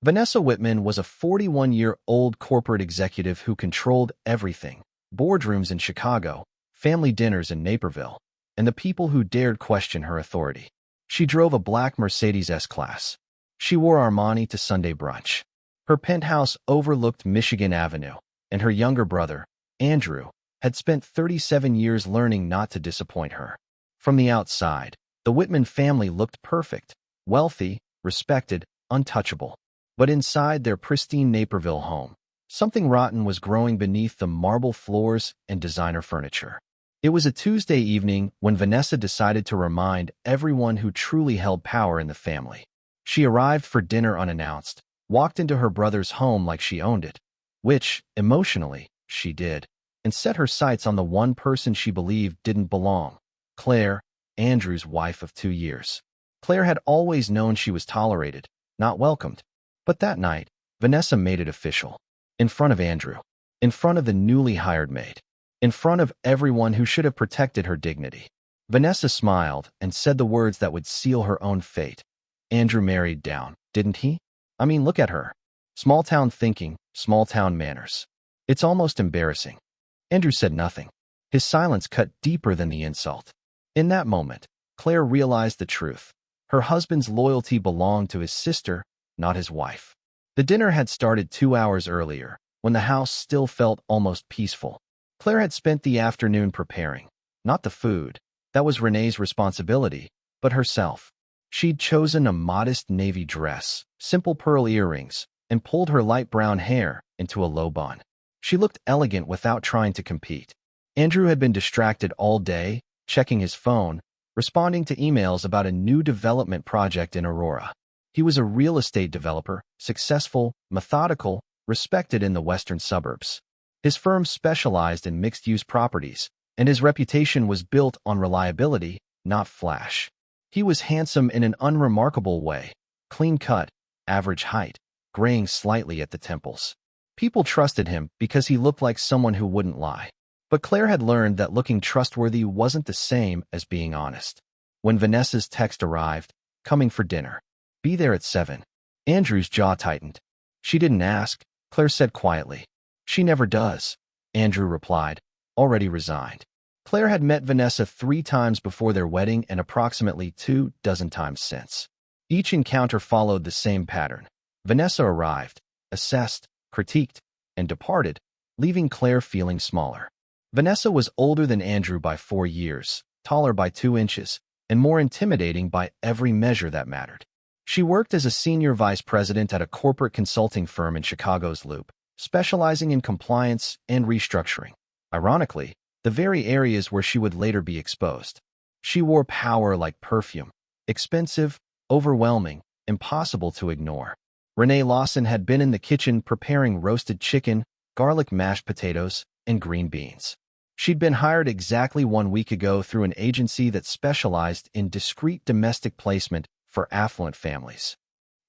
Vanessa Whitman was a 41-year-old corporate executive who controlled everything: boardrooms in Chicago, family dinners in Naperville, and the people who dared question her authority. She drove a black Mercedes S-Class. She wore Armani to Sunday brunch. Her penthouse overlooked Michigan Avenue, and her younger brother, Andrew, had spent 37 years learning not to disappoint her. From the outside, the Whitman family looked perfect, wealthy, respected, untouchable. But inside their pristine Naperville home, something rotten was growing beneath the marble floors and designer furniture. It was a Tuesday evening when Vanessa decided to remind everyone who truly held power in the family. She arrived for dinner unannounced, walked into her brother's home like she owned it, which, emotionally, she did, and set her sights on the one person she believed didn't belong: Claire, Andrew's wife of 2 years. Claire had always known she was tolerated, not welcomed. But that night, Vanessa made it official. In front of Andrew. In front of the newly hired maid. In front of everyone who should have protected her dignity. Vanessa smiled and said the words that would seal her own fate. Andrew married down, didn't he? I mean, look at her. Small-town thinking, small-town manners. It's almost embarrassing. Andrew said nothing. His silence cut deeper than the insult. In that moment, Claire realized the truth. Her husband's loyalty belonged to his sister, not his wife. The dinner had started 2 hours earlier, when the house still felt almost peaceful. Claire had spent the afternoon preparing, not the food, that was Renee's responsibility, but herself. She'd chosen a modest navy dress, simple pearl earrings, and pulled her light brown hair into a low bun. She looked elegant without trying to compete. Andrew had been distracted all day, checking his phone, responding to emails about a new development project in Aurora. He was a real estate developer, successful, methodical, respected in the western suburbs. His firm specialized in mixed-use properties, and his reputation was built on reliability, not flash. He was handsome in an unremarkable way, clean-cut, average height, graying slightly at the temples. People trusted him because he looked like someone who wouldn't lie. But Claire had learned that looking trustworthy wasn't the same as being honest. When Vanessa's text arrived, coming for dinner. Be there at 7. Andrew's jaw tightened. She didn't ask, Claire said quietly. She never does, Andrew replied, already resigned. Claire had met Vanessa 3 times before their wedding and approximately 24 times since. Each encounter followed the same pattern. Vanessa arrived, assessed, critiqued, and departed, leaving Claire feeling smaller. Vanessa was older than Andrew by 4 years, taller by 2 inches, and more intimidating by every measure that mattered. She worked as a senior vice president at a corporate consulting firm in Chicago's Loop, specializing in compliance and restructuring. Ironically, the very areas where she would later be exposed. She wore power like perfume, expensive, overwhelming, impossible to ignore. Renee Lawson had been in the kitchen preparing roasted chicken, garlic mashed potatoes, and green beans. She'd been hired exactly 1 week ago through an agency that specialized in discreet domestic placement for affluent families.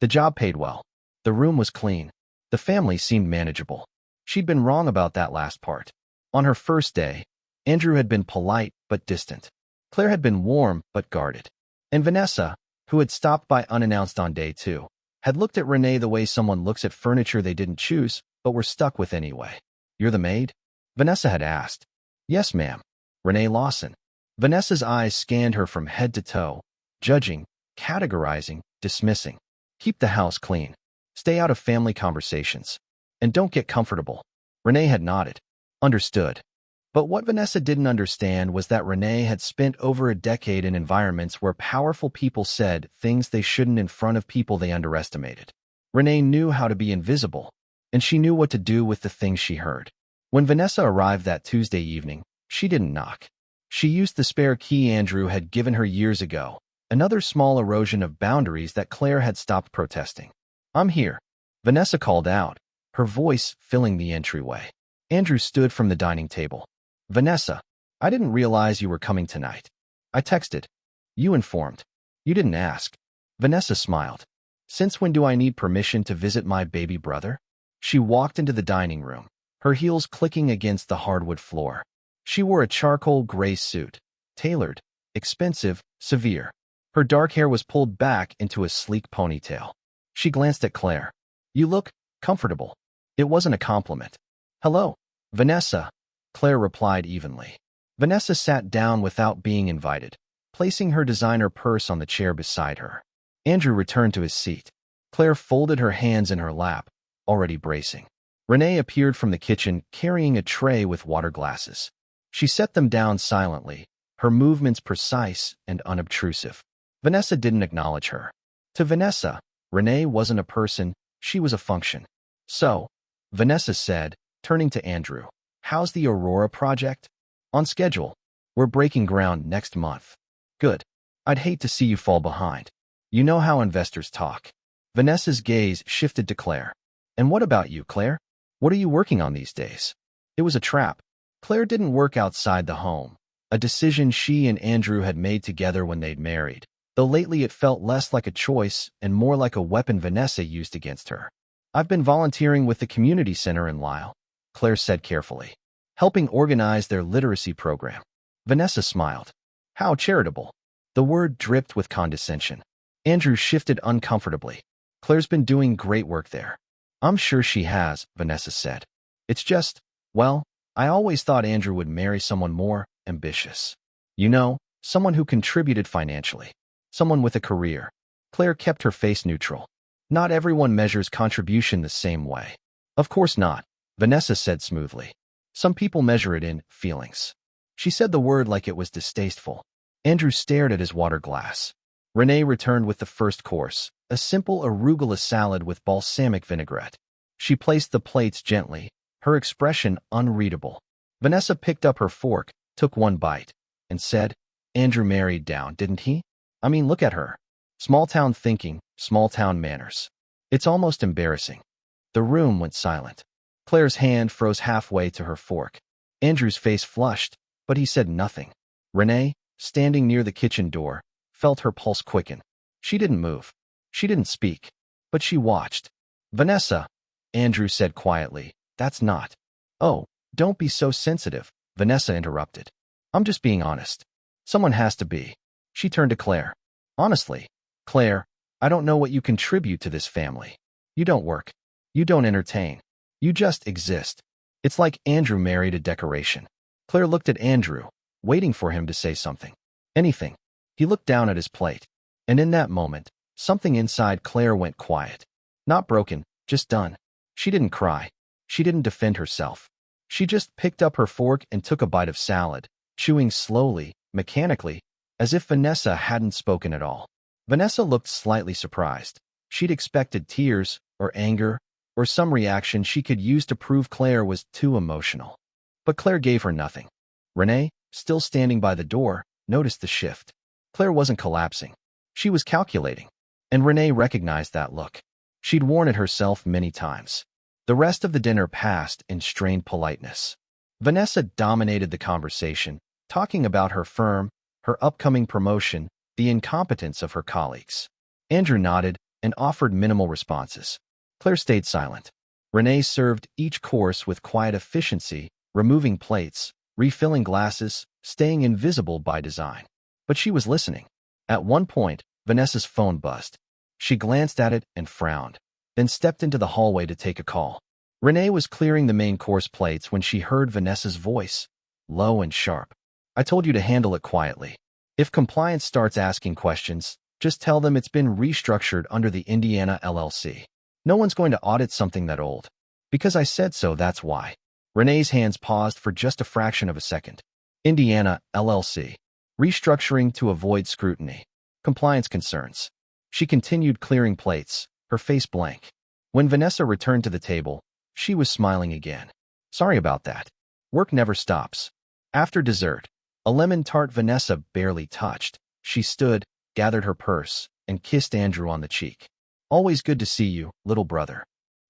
The job paid well. The room was clean. The family seemed manageable. She'd been wrong about that last part. On her first day, Andrew had been polite but distant. Claire had been warm but guarded. And Vanessa, who had stopped by unannounced on day 2, had looked at Renee the way someone looks at furniture they didn't choose but were stuck with anyway. You're the maid? Vanessa had asked. Yes, ma'am. Renee Lawson. Vanessa's eyes scanned her from head to toe, judging, categorizing, dismissing. Keep the house clean. Stay out of family conversations. And don't get comfortable. Renee had nodded. Understood. But what Vanessa didn't understand was that Renee had spent over a decade in environments where powerful people said things they shouldn't in front of people they underestimated. Renee knew how to be invisible, and she knew what to do with the things she heard. When Vanessa arrived that Tuesday evening, she didn't knock. She used the spare key Andrew had given her years ago, another small erosion of boundaries that Claire had stopped protesting. I'm here, Vanessa called out, her voice filling the entryway. Andrew stood from the dining table. Vanessa, I didn't realize you were coming tonight. I texted. You informed. You didn't ask. Vanessa smiled. Since when do I need permission to visit my baby brother? She walked into the dining room, her heels clicking against the hardwood floor. She wore a charcoal gray suit, tailored, expensive, severe. Her dark hair was pulled back into a sleek ponytail. She glanced at Claire. You look comfortable. It wasn't a compliment. Hello, Vanessa, Claire replied evenly. Vanessa sat down without being invited, placing her designer purse on the chair beside her. Andrew returned to his seat. Claire folded her hands in her lap, already bracing. Renee appeared from the kitchen carrying a tray with water glasses. She set them down silently, her movements precise and unobtrusive. Vanessa didn't acknowledge her. To Vanessa, Renee wasn't a person, she was a function. So, Vanessa said, turning to Andrew, how's the Aurora project? On schedule. We're breaking ground next month. Good. I'd hate to see you fall behind. You know how investors talk. Vanessa's gaze shifted to Claire. And what about you, Claire? What are you working on these days? It was a trap. Claire didn't work outside the home, a decision she and Andrew had made together when they'd married, though lately it felt less like a choice and more like a weapon Vanessa used against her. I've been volunteering with the community center in Lyle, Claire said carefully, helping organize their literacy program. Vanessa smiled. How charitable. The word dripped with condescension. Andrew shifted uncomfortably. Claire's been doing great work there. I'm sure she has, Vanessa said. It's just, well, I always thought Andrew would marry someone more ambitious. You know, someone who contributed financially. Someone with a career. Claire kept her face neutral. Not everyone measures contribution the same way. Of course not, Vanessa said smoothly. Some people measure it in feelings. She said the word like it was distasteful. Andrew stared at his water glass. Renee returned with the first course, a simple arugula salad with balsamic vinaigrette. She placed the plates gently, her expression unreadable. Vanessa picked up her fork, took one bite, and said, Andrew married down, didn't he? I mean, look at her. Small-town thinking, small-town manners. It's almost embarrassing. The room went silent. Claire's hand froze halfway to her fork. Andrew's face flushed, but he said nothing. Renee, standing near the kitchen door, felt her pulse quicken. She didn't move. She didn't speak. But she watched. Vanessa, Andrew said quietly, that's not. Oh, don't be so sensitive, Vanessa interrupted. I'm just being honest. Someone has to be. She turned to Claire. Honestly, Claire, I don't know what you contribute to this family. You don't work. You don't entertain. You just exist. It's like Andrew married a decoration. Claire looked at Andrew, waiting for him to say something. Anything. He looked down at his plate. And in that moment, something inside Claire went quiet. Not broken, just done. She didn't cry. She didn't defend herself. She just picked up her fork and took a bite of salad, chewing slowly, mechanically, as if Vanessa hadn't spoken at all. Vanessa looked slightly surprised. She'd expected tears, or anger, or some reaction she could use to prove Claire was too emotional. But Claire gave her nothing. Renee, still standing by the door, noticed the shift. Claire wasn't collapsing. She was calculating. And Renee recognized that look. She'd worn it herself many times. The rest of the dinner passed in strained politeness. Vanessa dominated the conversation, talking about her firm, her upcoming promotion, the incompetence of her colleagues. Andrew nodded and offered minimal responses. Claire stayed silent. Renee served each course with quiet efficiency, removing plates, refilling glasses, staying invisible by design. But she was listening. At one point, Vanessa's phone buzzed. She glanced at it and frowned, then stepped into the hallway to take a call. Renee was clearing the main course plates when she heard Vanessa's voice, low and sharp. I told you to handle it quietly. If compliance starts asking questions, just tell them it's been restructured under the Indiana LLC. No one's going to audit something that old. Because I said so, that's why. Renee's hands paused for just a fraction of a second. Indiana LLC. Restructuring to avoid scrutiny. Compliance concerns. She continued clearing plates, her face blank. When Vanessa returned to the table, she was smiling again. Sorry about that. Work never stops. After dessert, a lemon tart Vanessa barely touched. She stood, gathered her purse, and kissed Andrew on the cheek. Always good to see you, little brother.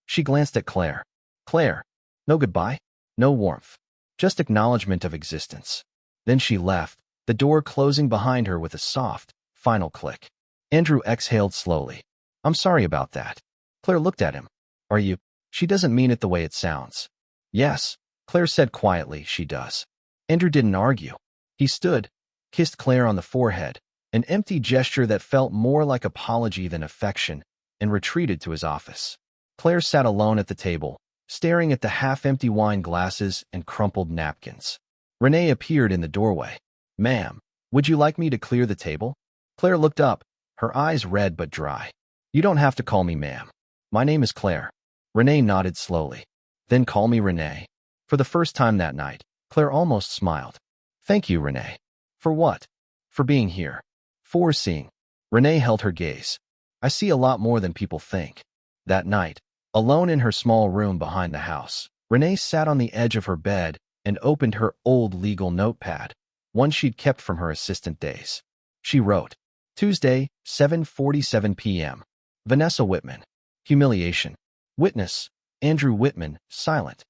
She glanced at Claire. Claire, no goodbye, no warmth, just acknowledgement of existence. Then she left, the door closing behind her with a soft, final click. Andrew exhaled slowly. I'm sorry about that. Claire looked at him. Are you? She doesn't mean it the way it sounds. Yes, Claire said quietly, she does. Andrew didn't argue. He stood, kissed Claire on the forehead, an empty gesture that felt more like apology than affection, and retreated to his office. Claire sat alone at the table, staring at the half-empty wine glasses and crumpled napkins. Renee appeared in the doorway. "Ma'am, would you like me to clear the table?" Claire looked up, her eyes red but dry. "You don't have to call me ma'am. My name is Claire." Renee nodded slowly. "Then call me Renee." For the first time that night, Claire almost smiled. "Thank you, Renee." "For what?" "For being here. For seeing." Renee held her gaze. "I see a lot more than people think." That night, alone in her small room behind the house, Renee sat on the edge of her bed and opened her old legal notepad, one she'd kept from her assistant days. She wrote, Tuesday, 7:47 p.m. Vanessa Whitman. Humiliation. Witness, Andrew Whitman, silent.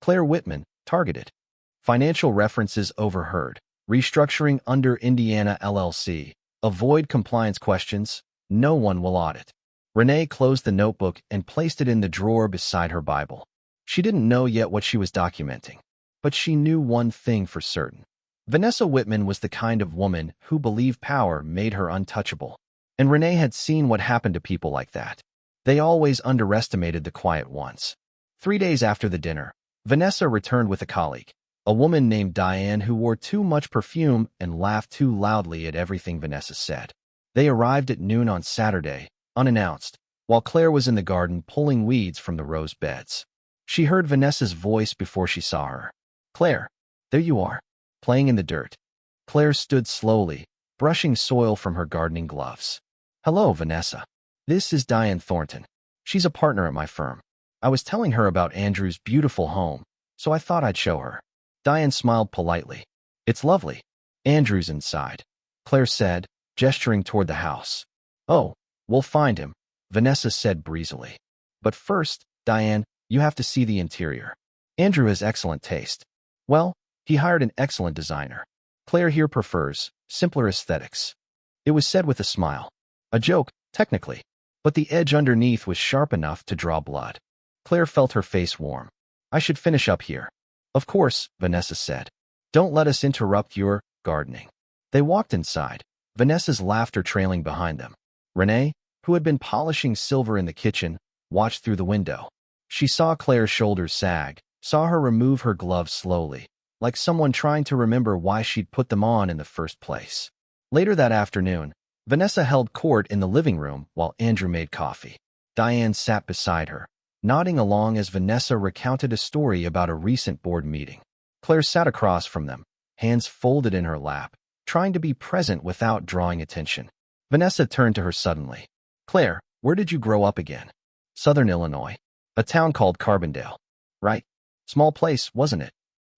Claire Whitman, targeted. Financial references overheard. Restructuring under Indiana LLC. Avoid compliance questions. No one will audit. Renee closed the notebook and placed it in the drawer beside her Bible. She didn't know yet what she was documenting, but she knew one thing for certain. Vanessa Whitman was the kind of woman who believed power made her untouchable, and Renee had seen what happened to people like that. They always underestimated the quiet ones. 3 days after the dinner, Vanessa returned with a colleague, a woman named Diane who wore too much perfume and laughed too loudly at everything Vanessa said. They arrived at noon on Saturday, unannounced, while Claire was in the garden pulling weeds from the rose beds. She heard Vanessa's voice before she saw her. "Claire, there you are, playing in the dirt." Claire stood slowly, brushing soil from her gardening gloves. "Hello, Vanessa. This is Diane Thornton. She's a partner at my firm. I was telling her about Andrew's beautiful home, so I thought I'd show her." Diane smiled politely. "It's lovely. Andrew's inside," Claire said, gesturing toward the house. "Oh, we'll find him," Vanessa said breezily. "But first, Diane, you have to see the interior. Andrew has excellent taste. Well, he hired an excellent designer. Claire here prefers simpler aesthetics." It was said with a smile. A joke, technically, but the edge underneath was sharp enough to draw blood. Claire felt her face warm. "I should finish up here." "Of course," Vanessa said. "Don't let us interrupt your gardening." They walked inside, Vanessa's laughter trailing behind them. Renee, who had been polishing silver in the kitchen, watched through the window. She saw Claire's shoulders sag, saw her remove her gloves slowly, like someone trying to remember why she'd put them on in the first place. Later that afternoon, Vanessa held court in the living room while Andrew made coffee. Diane sat beside her, nodding along as Vanessa recounted a story about a recent board meeting. Claire sat across from them, hands folded in her lap, trying to be present without drawing attention. Vanessa turned to her suddenly. "Claire, where did you grow up again?" "Southern Illinois. A town called Carbondale." "Right. Small place, wasn't it?"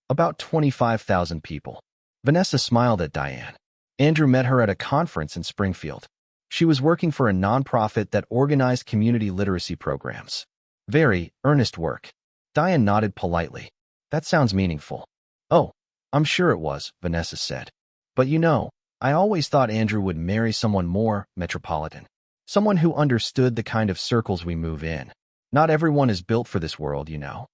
"About 25,000 people." Vanessa smiled at Diane. Andrew met her at a conference in Springfield. She was working for a nonprofit that organized community literacy programs. "Very earnest work." Diane nodded politely. "That sounds meaningful." "Oh, I'm sure it was," Vanessa said. "But you know, I always thought Andrew would marry someone more metropolitan. Someone who understood the kind of circles we move in. Not everyone is built for this world, you know."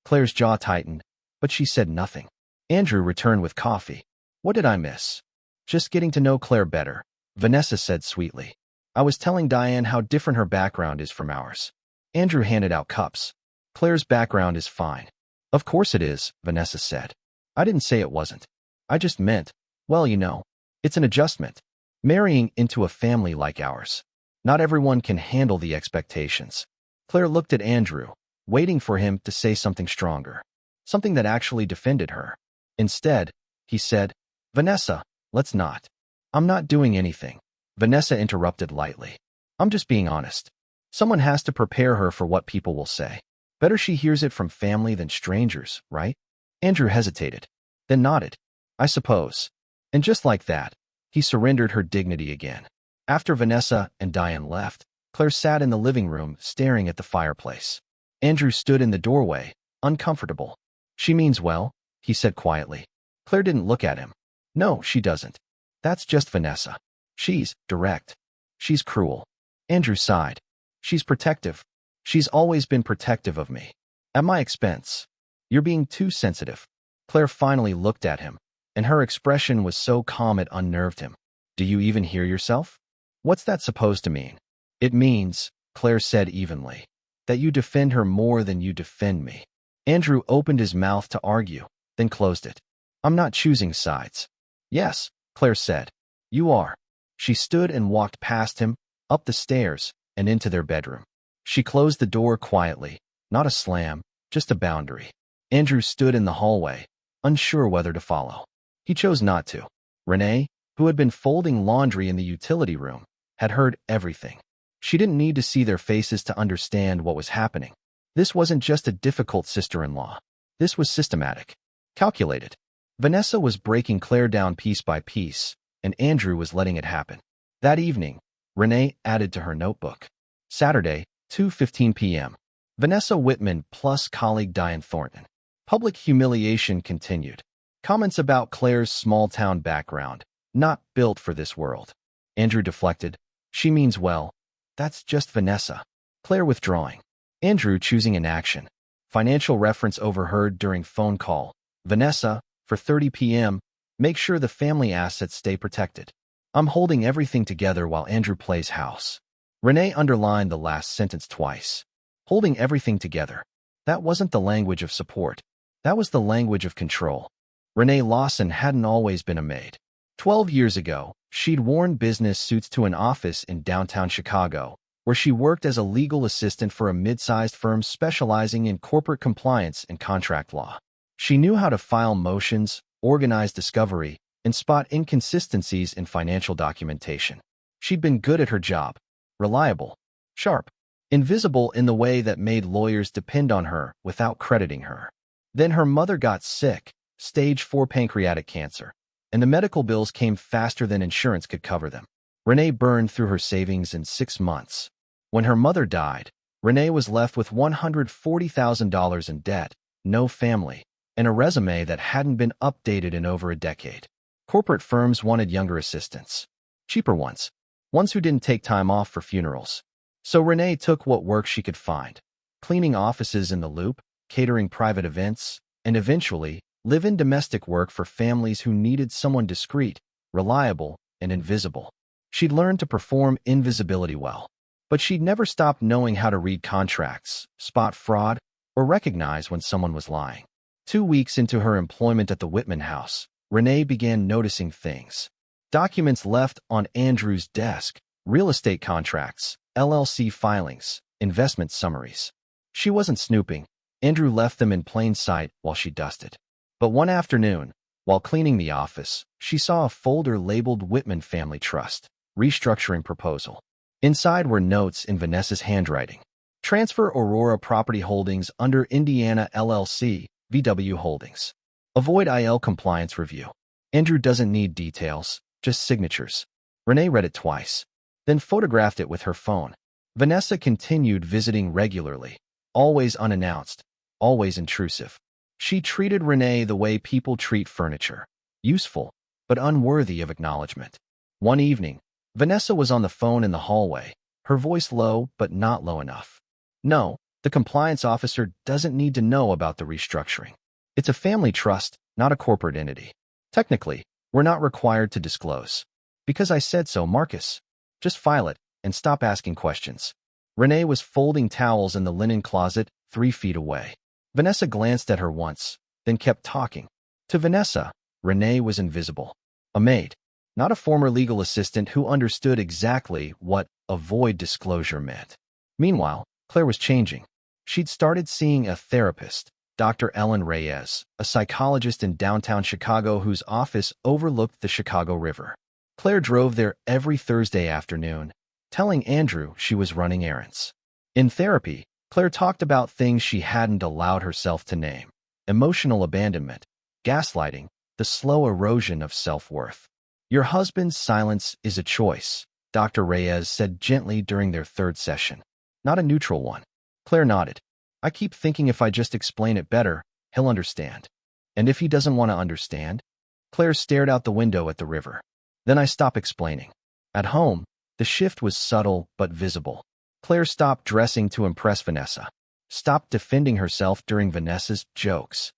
Claire's jaw tightened, but she said nothing. Andrew returned with coffee. "What did I miss?" "Just getting to know Claire better," Vanessa said sweetly. "I was telling Diane how different her background is from ours." Andrew handed out cups. "Claire's background is fine." "Of course it is," Vanessa said. "I didn't say it wasn't. I just meant, well, you know, it's an adjustment. Marrying into a family like ours. Not everyone can handle the expectations." Claire looked at Andrew, waiting for him to say something stronger, something that actually defended her. Instead, he said, "Vanessa, let's not." "I'm not doing anything," Vanessa interrupted lightly. "I'm just being honest. Someone has to prepare her for what people will say. Better she hears it from family than strangers, right?" Andrew hesitated, then nodded. "I suppose." And just like that, he surrendered her dignity again. After Vanessa and Diane left, Claire sat in the living room staring at the fireplace. Andrew stood in the doorway, uncomfortable. "She means well," he said quietly. Claire didn't look at him. "No, she doesn't. That's just Vanessa. She's direct. She's cruel." Andrew sighed. "She's protective. She's always been protective of me. At my expense." "You're being too sensitive." Claire finally looked at him, and her expression was so calm it unnerved him. "Do you even hear yourself?" "What's that supposed to mean?" "It means," Claire said evenly, that you defend her more than you defend me. Andrew opened his mouth to argue, then closed it. I'm not choosing sides. Yes, Claire said. You are. She stood and walked past him, up the stairs, and into their bedroom. She closed the door quietly, not a slam, just a boundary. Andrew stood in the hallway, unsure whether to follow. He chose not to. Renee, who had been folding laundry in the utility room, had heard everything. She didn't need to see their faces to understand what was happening. This wasn't just a difficult sister-in-law. This was systematic. Calculated. Vanessa was breaking Claire down piece by piece, and Andrew was letting it happen. That evening, Renee added to her notebook. Saturday, 2:15 p.m. Vanessa Whitman plus colleague Diane Thornton. Public humiliation continued. Comments about Claire's small-town background, not built for this world. Andrew deflected. She means well. That's just Vanessa. Claire withdrawing. Andrew choosing inaction. Financial reference overheard during phone call. Vanessa, for 30 p.m., make sure the family assets stay protected. I'm holding everything together while Andrew plays house. Renee underlined the last sentence twice. Holding everything together. That wasn't the language of support. That was the language of control. Renee Lawson hadn't always been a maid. 12 years ago, she'd worn business suits to an office in downtown Chicago, where she worked as a legal assistant for a mid-sized firm specializing in corporate compliance and contract law. She knew how to file motions, organize discovery, and spot inconsistencies in financial documentation. She'd been good at her job, reliable, sharp, invisible in the way that made lawyers depend on her without crediting her. Then her mother got sick, stage 4 pancreatic cancer, and the medical bills came faster than insurance could cover them. Renee burned through her savings in 6 months. When her mother died, Renee was left with $140,000 in debt, no family, and a resume that hadn't been updated in over a decade. Corporate firms wanted younger assistants. Cheaper ones. Ones who didn't take time off for funerals. So Renee took what work she could find. Cleaning offices in the Loop, catering private events, and eventually, live-in domestic work for families who needed someone discreet, reliable, and invisible. She'd learned to perform invisibility well. But she'd never stopped knowing how to read contracts, spot fraud, or recognize when someone was lying. 2 weeks into her employment at the Whitman house, Renee began noticing things. Documents left on Andrew's desk, real estate contracts, LLC filings, investment summaries. She wasn't snooping. Andrew left them in plain sight while she dusted. But one afternoon, while cleaning the office, she saw a folder labeled Whitman Family Trust, restructuring proposal. Inside were notes in Vanessa's handwriting. Transfer Aurora Property Holdings under Indiana LLC, VW Holdings. Avoid IL compliance review. Andrew doesn't need details, just signatures. Renee read it twice, then photographed it with her phone. Vanessa continued visiting regularly, always unannounced, always intrusive. She treated Renee the way people treat furniture, useful, but unworthy of acknowledgement. One evening, Vanessa was on the phone in the hallway, her voice low but not low enough. No, the compliance officer doesn't need to know about the restructuring. It's a family trust, not a corporate entity. Technically, we're not required to disclose. Because I said so, Marcus. Just file it and stop asking questions. Renee was folding towels in the linen closet 3 feet away. Vanessa glanced at her once, then kept talking. To Vanessa, Renee was invisible. A maid, not a former legal assistant who understood exactly what avoid disclosure meant. Meanwhile, Claire was changing. She'd started seeing a therapist, Dr. Ellen Reyes, a psychologist in downtown Chicago whose office overlooked the Chicago River. Claire drove there every Thursday afternoon, telling Andrew she was running errands. In therapy, Claire talked about things she hadn't allowed herself to name: emotional abandonment, gaslighting, the slow erosion of self-worth. Your husband's silence is a choice, Dr. Reyes said gently during their third session. Not a neutral one. Claire nodded. I keep thinking if I just explain it better, he'll understand. And if he doesn't want to understand? Claire stared out the window at the river. Then I stop explaining. At home, the shift was subtle but visible. Claire stopped dressing to impress Vanessa. Stopped defending herself during Vanessa's jokes.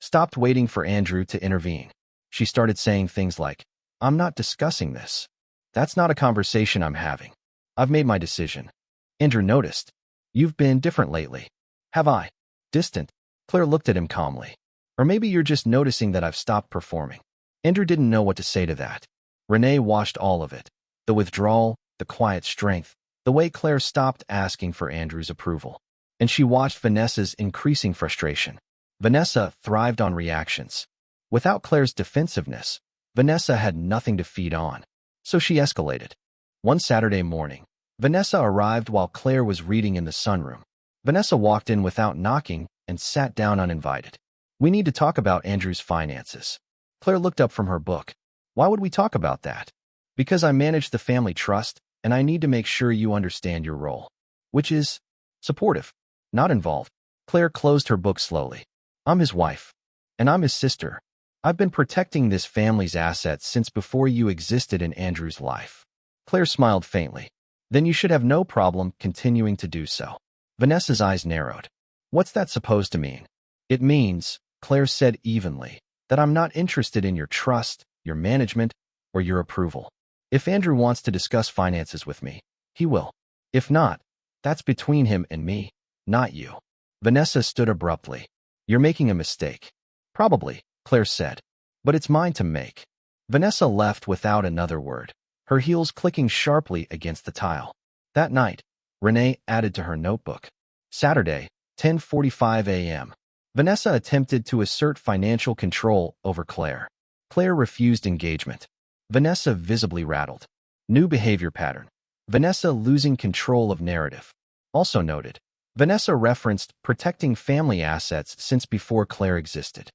Stopped waiting for Andrew to intervene. She started saying things like, I'm not discussing this. That's not a conversation I'm having. I've made my decision. Andrew noticed. You've been different lately. Have I? Distant. Claire looked at him calmly. Or maybe you're just noticing that I've stopped performing. Andrew didn't know what to say to that. Renee watched all of it. The withdrawal, the quiet strength, the way Claire stopped asking for Andrew's approval. And she watched Vanessa's increasing frustration. Vanessa thrived on reactions. Without Claire's defensiveness, Vanessa had nothing to feed on. So she escalated. One Saturday morning, Vanessa arrived while Claire was reading in the sunroom. Vanessa walked in without knocking and sat down uninvited. We need to talk about Andrew's finances. Claire looked up from her book. Why would we talk about that? Because I manage the family trust, and I need to make sure you understand your role. Which is supportive, not involved. Claire closed her book slowly. I'm his wife. And I'm his sister. I've been protecting this family's assets since before you existed in Andrew's life. Claire smiled faintly. Then you should have no problem continuing to do so. Vanessa's eyes narrowed. What's that supposed to mean? It means, Claire said evenly, that I'm not interested in your trust, your management, or your approval. If Andrew wants to discuss finances with me, he will. If not, that's between him and me, not you. Vanessa stood abruptly. You're making a mistake. Probably, Claire said. But it's mine to make. Vanessa left without another word, her heels clicking sharply against the tile. That night, Renee added to her notebook. Saturday, 10:45 a.m. Vanessa attempted to assert financial control over Claire. Claire refused engagement. Vanessa visibly rattled. New behavior pattern. Vanessa losing control of narrative. Also noted. Vanessa referenced protecting family assets since before Claire existed.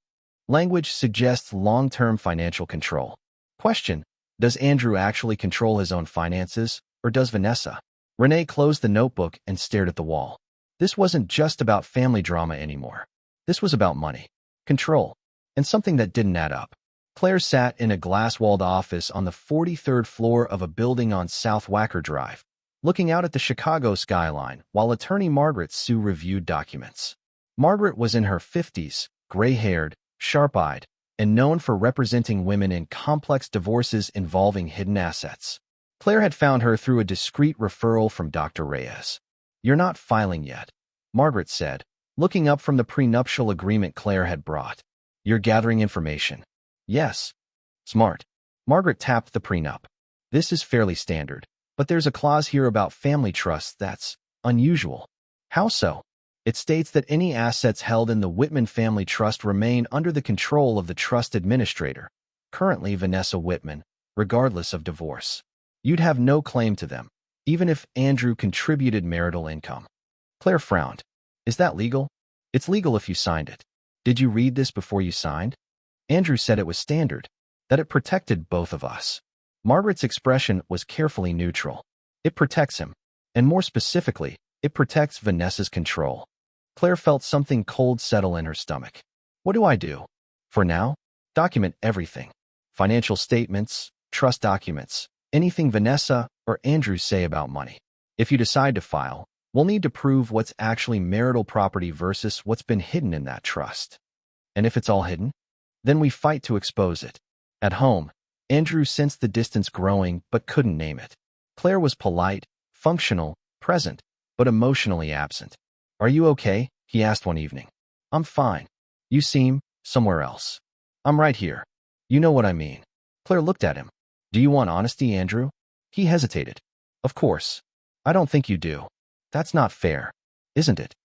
Language suggests long-term financial control. Question. Does Andrew actually control his own finances, or does Vanessa? Renee closed the notebook and stared at the wall. This wasn't just about family drama anymore. This was about money, control, and something that didn't add up. Claire sat in a glass-walled office on the 43rd floor of a building on South Wacker Drive, looking out at the Chicago skyline while attorney Margaret Sue reviewed documents. Margaret was in her 50s, gray-haired, sharp-eyed, and known for representing women in complex divorces involving hidden assets. Claire had found her through a discreet referral from Dr. Reyes. You're not filing yet, Margaret said, looking up from the prenuptial agreement Claire had brought. You're gathering information. Yes. Smart. Margaret tapped the prenup. This is fairly standard, but there's a clause here about family trusts that's unusual. How so? It states that any assets held in the Whitman family trust remain under the control of the trust administrator, currently Vanessa Whitman, regardless of divorce. You'd have no claim to them, even if Andrew contributed marital income. Claire frowned. Is that legal? It's legal if you signed it. Did you read this before you signed? Andrew said it was standard, that it protected both of us. Margaret's expression was carefully neutral. It protects him, and more specifically, it protects Vanessa's control. Claire felt something cold settle in her stomach. What do I do? For now, document everything. Financial statements, trust documents, anything Vanessa or Andrew say about money. If you decide to file, we'll need to prove what's actually marital property versus what's been hidden in that trust. And if it's all hidden, then we fight to expose it. At home, Andrew sensed the distance growing but couldn't name it. Claire was polite, functional, present, but emotionally absent. Are you okay? He asked one evening. I'm fine. You seem somewhere else. I'm right here. You know what I mean. Claire looked at him. Do you want honesty, Andrew? He hesitated. Of course. I don't think you do. That's not fair, isn't it?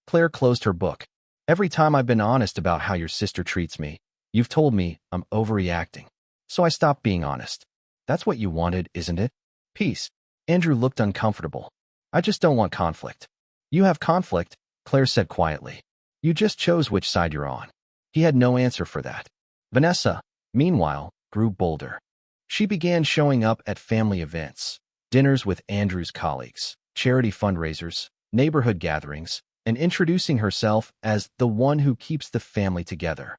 Claire closed her book. Every time I've been honest about how your sister treats me, you've told me I'm overreacting. So I stopped being honest. That's what you wanted, isn't it? Peace. Andrew looked uncomfortable. I just don't want conflict. You have conflict, Claire said quietly. You just chose which side you're on. He had no answer for that. Vanessa, meanwhile, grew bolder. She began showing up at family events, dinners with Andrew's colleagues, charity fundraisers, neighborhood gatherings, and introducing herself as the one who keeps the family together.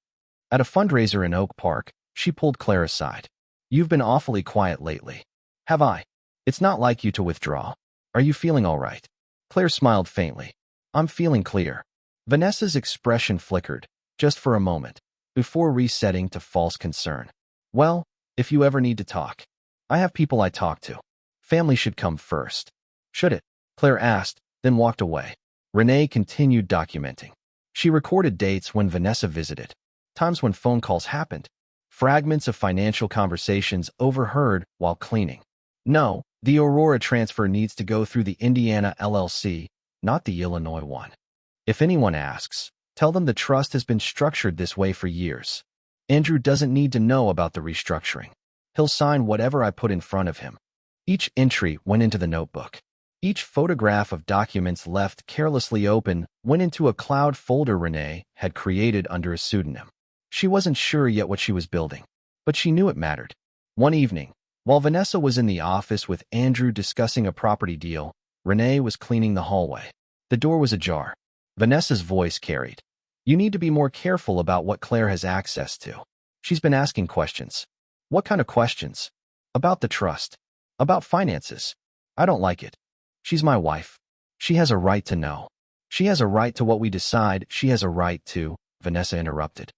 At a fundraiser in Oak Park, she pulled Claire aside. You've been awfully quiet lately. Have I? It's not like you to withdraw. Are you feeling all right? Claire smiled faintly. I'm feeling clear. Vanessa's expression flickered, just for a moment, before resetting to false concern. Well, if you ever need to talk, I have people I talk to. Family should come first. Should it? Claire asked, then walked away. Renee continued documenting. She recorded dates when Vanessa visited, times when phone calls happened, fragments of financial conversations overheard while cleaning. No, the Aurora transfer needs to go through the Indiana LLC, not the Illinois one. If anyone asks, tell them the trust has been structured this way for years. Andrew doesn't need to know about the restructuring. He'll sign whatever I put in front of him. Each entry went into the notebook. Each photograph of documents left carelessly open went into a cloud folder Renee had created under a pseudonym. She wasn't sure yet what she was building, but she knew it mattered. One evening, while Vanessa was in the office with Andrew discussing a property deal, Renee was cleaning the hallway. The door was ajar. Vanessa's voice carried. You need to be more careful about what Claire has access to. She's been asking questions. What kind of questions? About the trust. About finances. I don't like it. She's my wife. She has a right to know. She has a right to what we decide. She has a right to, Vanessa interrupted.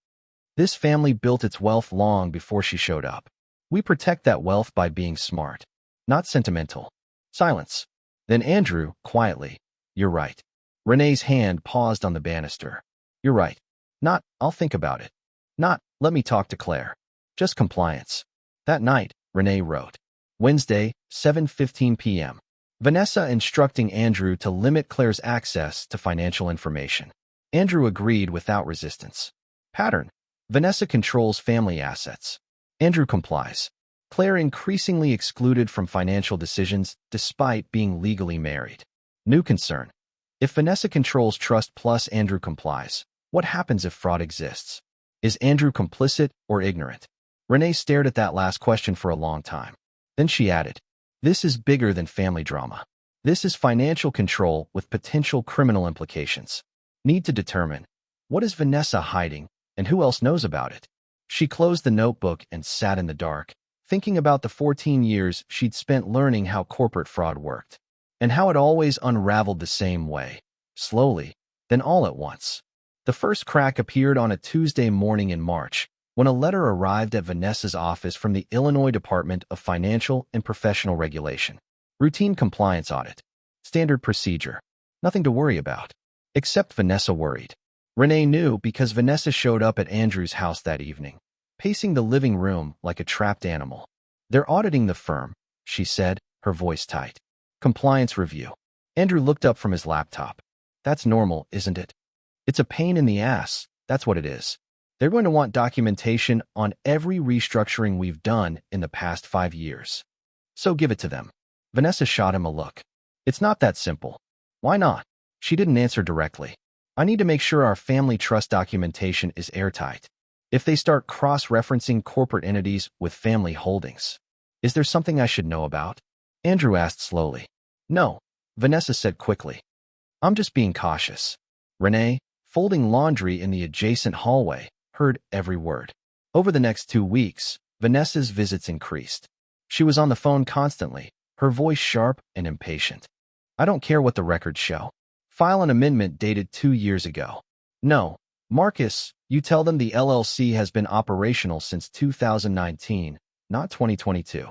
This family built its wealth long before she showed up. We protect that wealth by being smart, not sentimental. Silence. Then Andrew, quietly, you're right. Renee's hand paused on the banister. You're right. Not, I'll think about it. Not, let me talk to Claire. Just compliance. That night, Renee wrote. Wednesday, 7:15 p.m. Vanessa instructing Andrew to limit Claire's access to financial information. Andrew agreed without resistance. Pattern. Vanessa controls family assets. Andrew complies. Claire increasingly excluded from financial decisions despite being legally married. New concern. If Vanessa controls trust plus Andrew complies, what happens if fraud exists? Is Andrew complicit or ignorant? Renee stared at that last question for a long time. Then she added, this is bigger than family drama. This is financial control with potential criminal implications. Need to determine, what is Vanessa hiding and who else knows about it? She closed the notebook and sat in the dark, thinking about the 14 years she'd spent learning how corporate fraud worked, and how it always unraveled the same way, slowly, then all at once. The first crack appeared on a Tuesday morning in March, when a letter arrived at Vanessa's office from the Illinois Department of Financial and Professional Regulation. Routine compliance audit. Standard procedure. Nothing to worry about. Except Vanessa worried. Renee knew because Vanessa showed up at Andrew's house that evening, pacing the living room like a trapped animal. They're auditing the firm, she said, her voice tight. Compliance review. Andrew looked up from his laptop. That's normal, isn't it? It's a pain in the ass, that's what it is. They're going to want documentation on every restructuring we've done in the past 5 years. So give it to them. Vanessa shot him a look. It's not that simple. Why not? She didn't answer directly. I need to make sure our family trust documentation is airtight. If they start cross-referencing corporate entities with family holdings, is there something I should know about? Andrew asked slowly. No, Vanessa said quickly. I'm just being cautious. Renee, folding laundry in the adjacent hallway, heard every word. Over the next 2 weeks, Vanessa's visits increased. She was on the phone constantly, her voice sharp and impatient. I don't care what the records show. File an amendment dated 2 years ago. No, Marcus, you tell them the LLC has been operational since 2019, not 2022.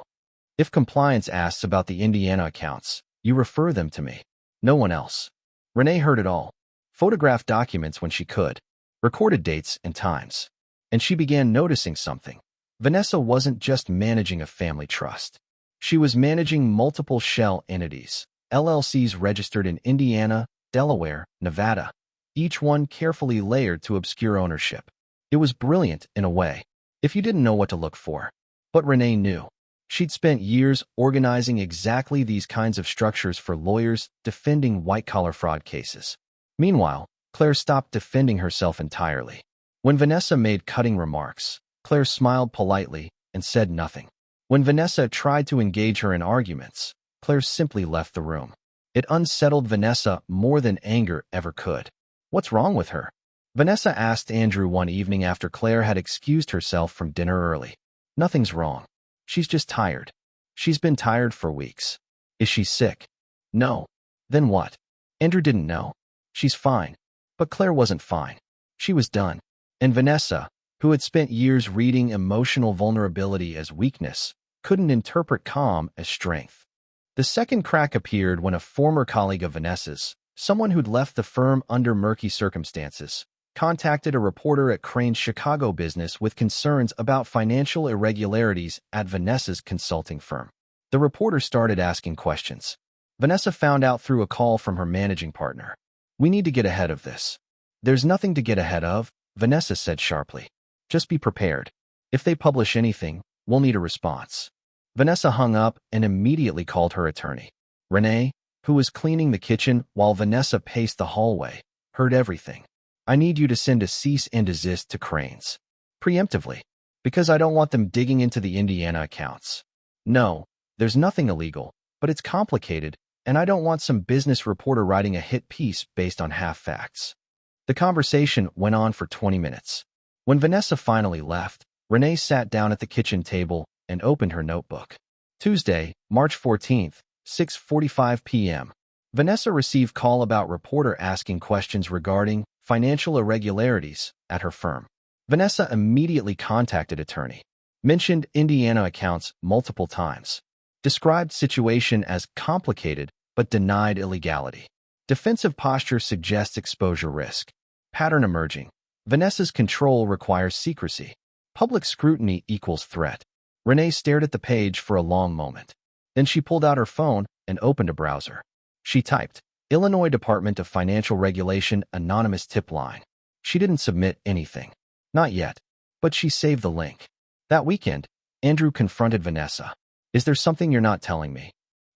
If compliance asks about the Indiana accounts, you refer them to me. No one else. Renee heard it all. Photographed documents when she could. Recorded dates and times. And she began noticing something. Vanessa wasn't just managing a family trust. She was managing multiple shell entities, LLCs registered in Indiana, Delaware, Nevada, each one carefully layered to obscure ownership. It was brilliant in a way, if you didn't know what to look for. But Renee knew. She'd spent years organizing exactly these kinds of structures for lawyers defending white-collar fraud cases. Meanwhile, Claire stopped defending herself entirely. When Vanessa made cutting remarks, Claire smiled politely and said nothing. When Vanessa tried to engage her in arguments, Claire simply left the room. It unsettled Vanessa more than anger ever could. What's wrong with her? Vanessa asked Andrew one evening after Claire had excused herself from dinner early. Nothing's wrong. She's just tired. She's been tired for weeks. Is she sick? No. Then what? Andrew didn't know. She's fine. But Claire wasn't fine. She was done. And Vanessa, who had spent years reading emotional vulnerability as weakness, couldn't interpret calm as strength. The second crack appeared when a former colleague of Vanessa's, Someone who'd left the firm under murky circumstances contacted a reporter at Crane's Chicago business with concerns about financial irregularities at Vanessa's consulting firm. The reporter started asking questions. Vanessa found out through a call from her managing partner. "We need to get ahead of this." "There's nothing to get ahead of," Vanessa said sharply. "Just be prepared. If they publish anything, we'll need a response." Vanessa hung up and immediately called her attorney. Renee, who was cleaning the kitchen while Vanessa paced the hallway, heard everything. "I need you to send a cease and desist to Crane's. Preemptively. Because I don't want them digging into the Indiana accounts. No, there's nothing illegal, but it's complicated, and I don't want some business reporter writing a hit piece based on half facts." The conversation went on for 20 minutes. When Vanessa finally left, Renee sat down at the kitchen table and opened her notebook. Tuesday, March 14th, 6:45 p.m. Vanessa received call about reporter asking questions regarding financial irregularities at her firm. Vanessa immediately contacted attorney. Mentioned Indiana accounts multiple times. Described situation as complicated but denied illegality. Defensive posture suggests exposure risk. Pattern emerging. Vanessa's control requires secrecy. Public scrutiny equals threat. Renee stared at the page for a long moment. Then she pulled out her phone and opened a browser. She typed, "Illinois Department of Financial Regulation anonymous tip line." She didn't submit anything. Not yet. But she saved the link. That weekend, Andrew confronted Vanessa. "Is there something you're not telling me?"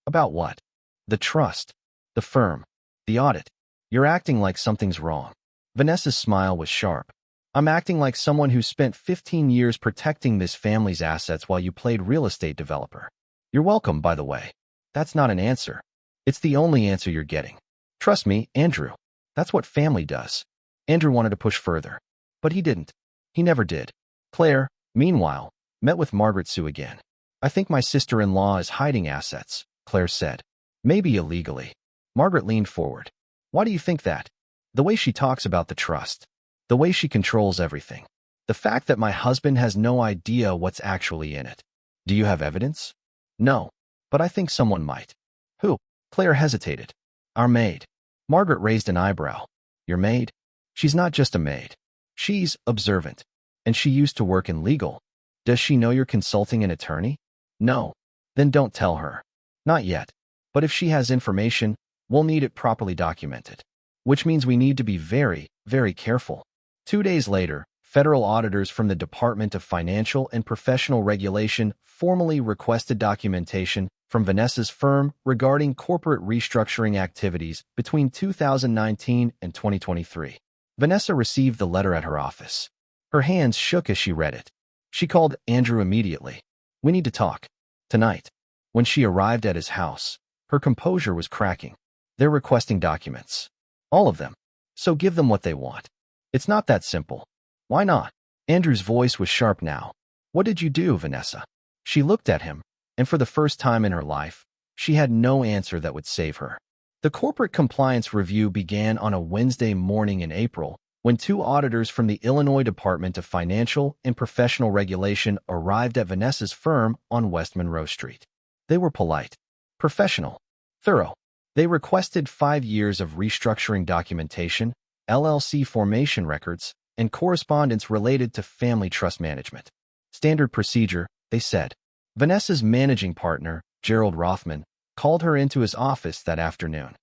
"About what?" "The trust. The firm. The audit. You're acting like something's wrong." Vanessa's smile was sharp. "I'm acting like someone who spent 15 years protecting this family's assets while you played real estate developer." "You're welcome, by the way." "That's not an answer. It's the only answer you're getting." "Trust me, Andrew. That's what family does." Andrew wanted to push further. But he didn't. He never did. Claire, meanwhile, met with Margaret Sue again. "I think my sister-in-law is hiding assets," Claire said. "Maybe illegally." Margaret leaned forward. "Why do you think that?" "The way she talks about the trust. The way she controls everything. The fact that my husband has no idea what's actually in it." "Do you have evidence?" "No. But I think someone might." "Who?" Claire hesitated. "Our maid." Margaret raised an eyebrow. "Your maid?" "She's not just a maid. She's observant. And she used to work in legal." "Does she know you're consulting an attorney?" "No." "Then don't tell her." "Not yet. But if she has information, we'll need it properly documented. Which means we need to be very, very careful." 2 days later, federal auditors from the Department of Financial and Professional Regulation formally requested documentation from Vanessa's firm regarding corporate restructuring activities between 2019 and 2023. Vanessa received the letter at her office. Her hands shook as she read it. She called Andrew immediately. "We need to talk. Tonight." When she arrived at his house, her composure was cracking. "They're requesting documents. All of them. So give them what they want." "It's not that simple." "Why not?" Andrew's voice was sharp now. "What did you do, Vanessa?" She looked at him, and for the first time in her life, she had no answer that would save her. The corporate compliance review began on a Wednesday morning in April when 2 auditors from the Illinois Department of Financial and Professional Regulation arrived at Vanessa's firm on West Monroe Street. They were polite, professional, thorough. They requested 5 years of restructuring documentation, LLC formation records, and correspondence related to family trust management. "Standard procedure," they said. Vanessa's managing partner, Gerald Rothman, called her into his office that afternoon.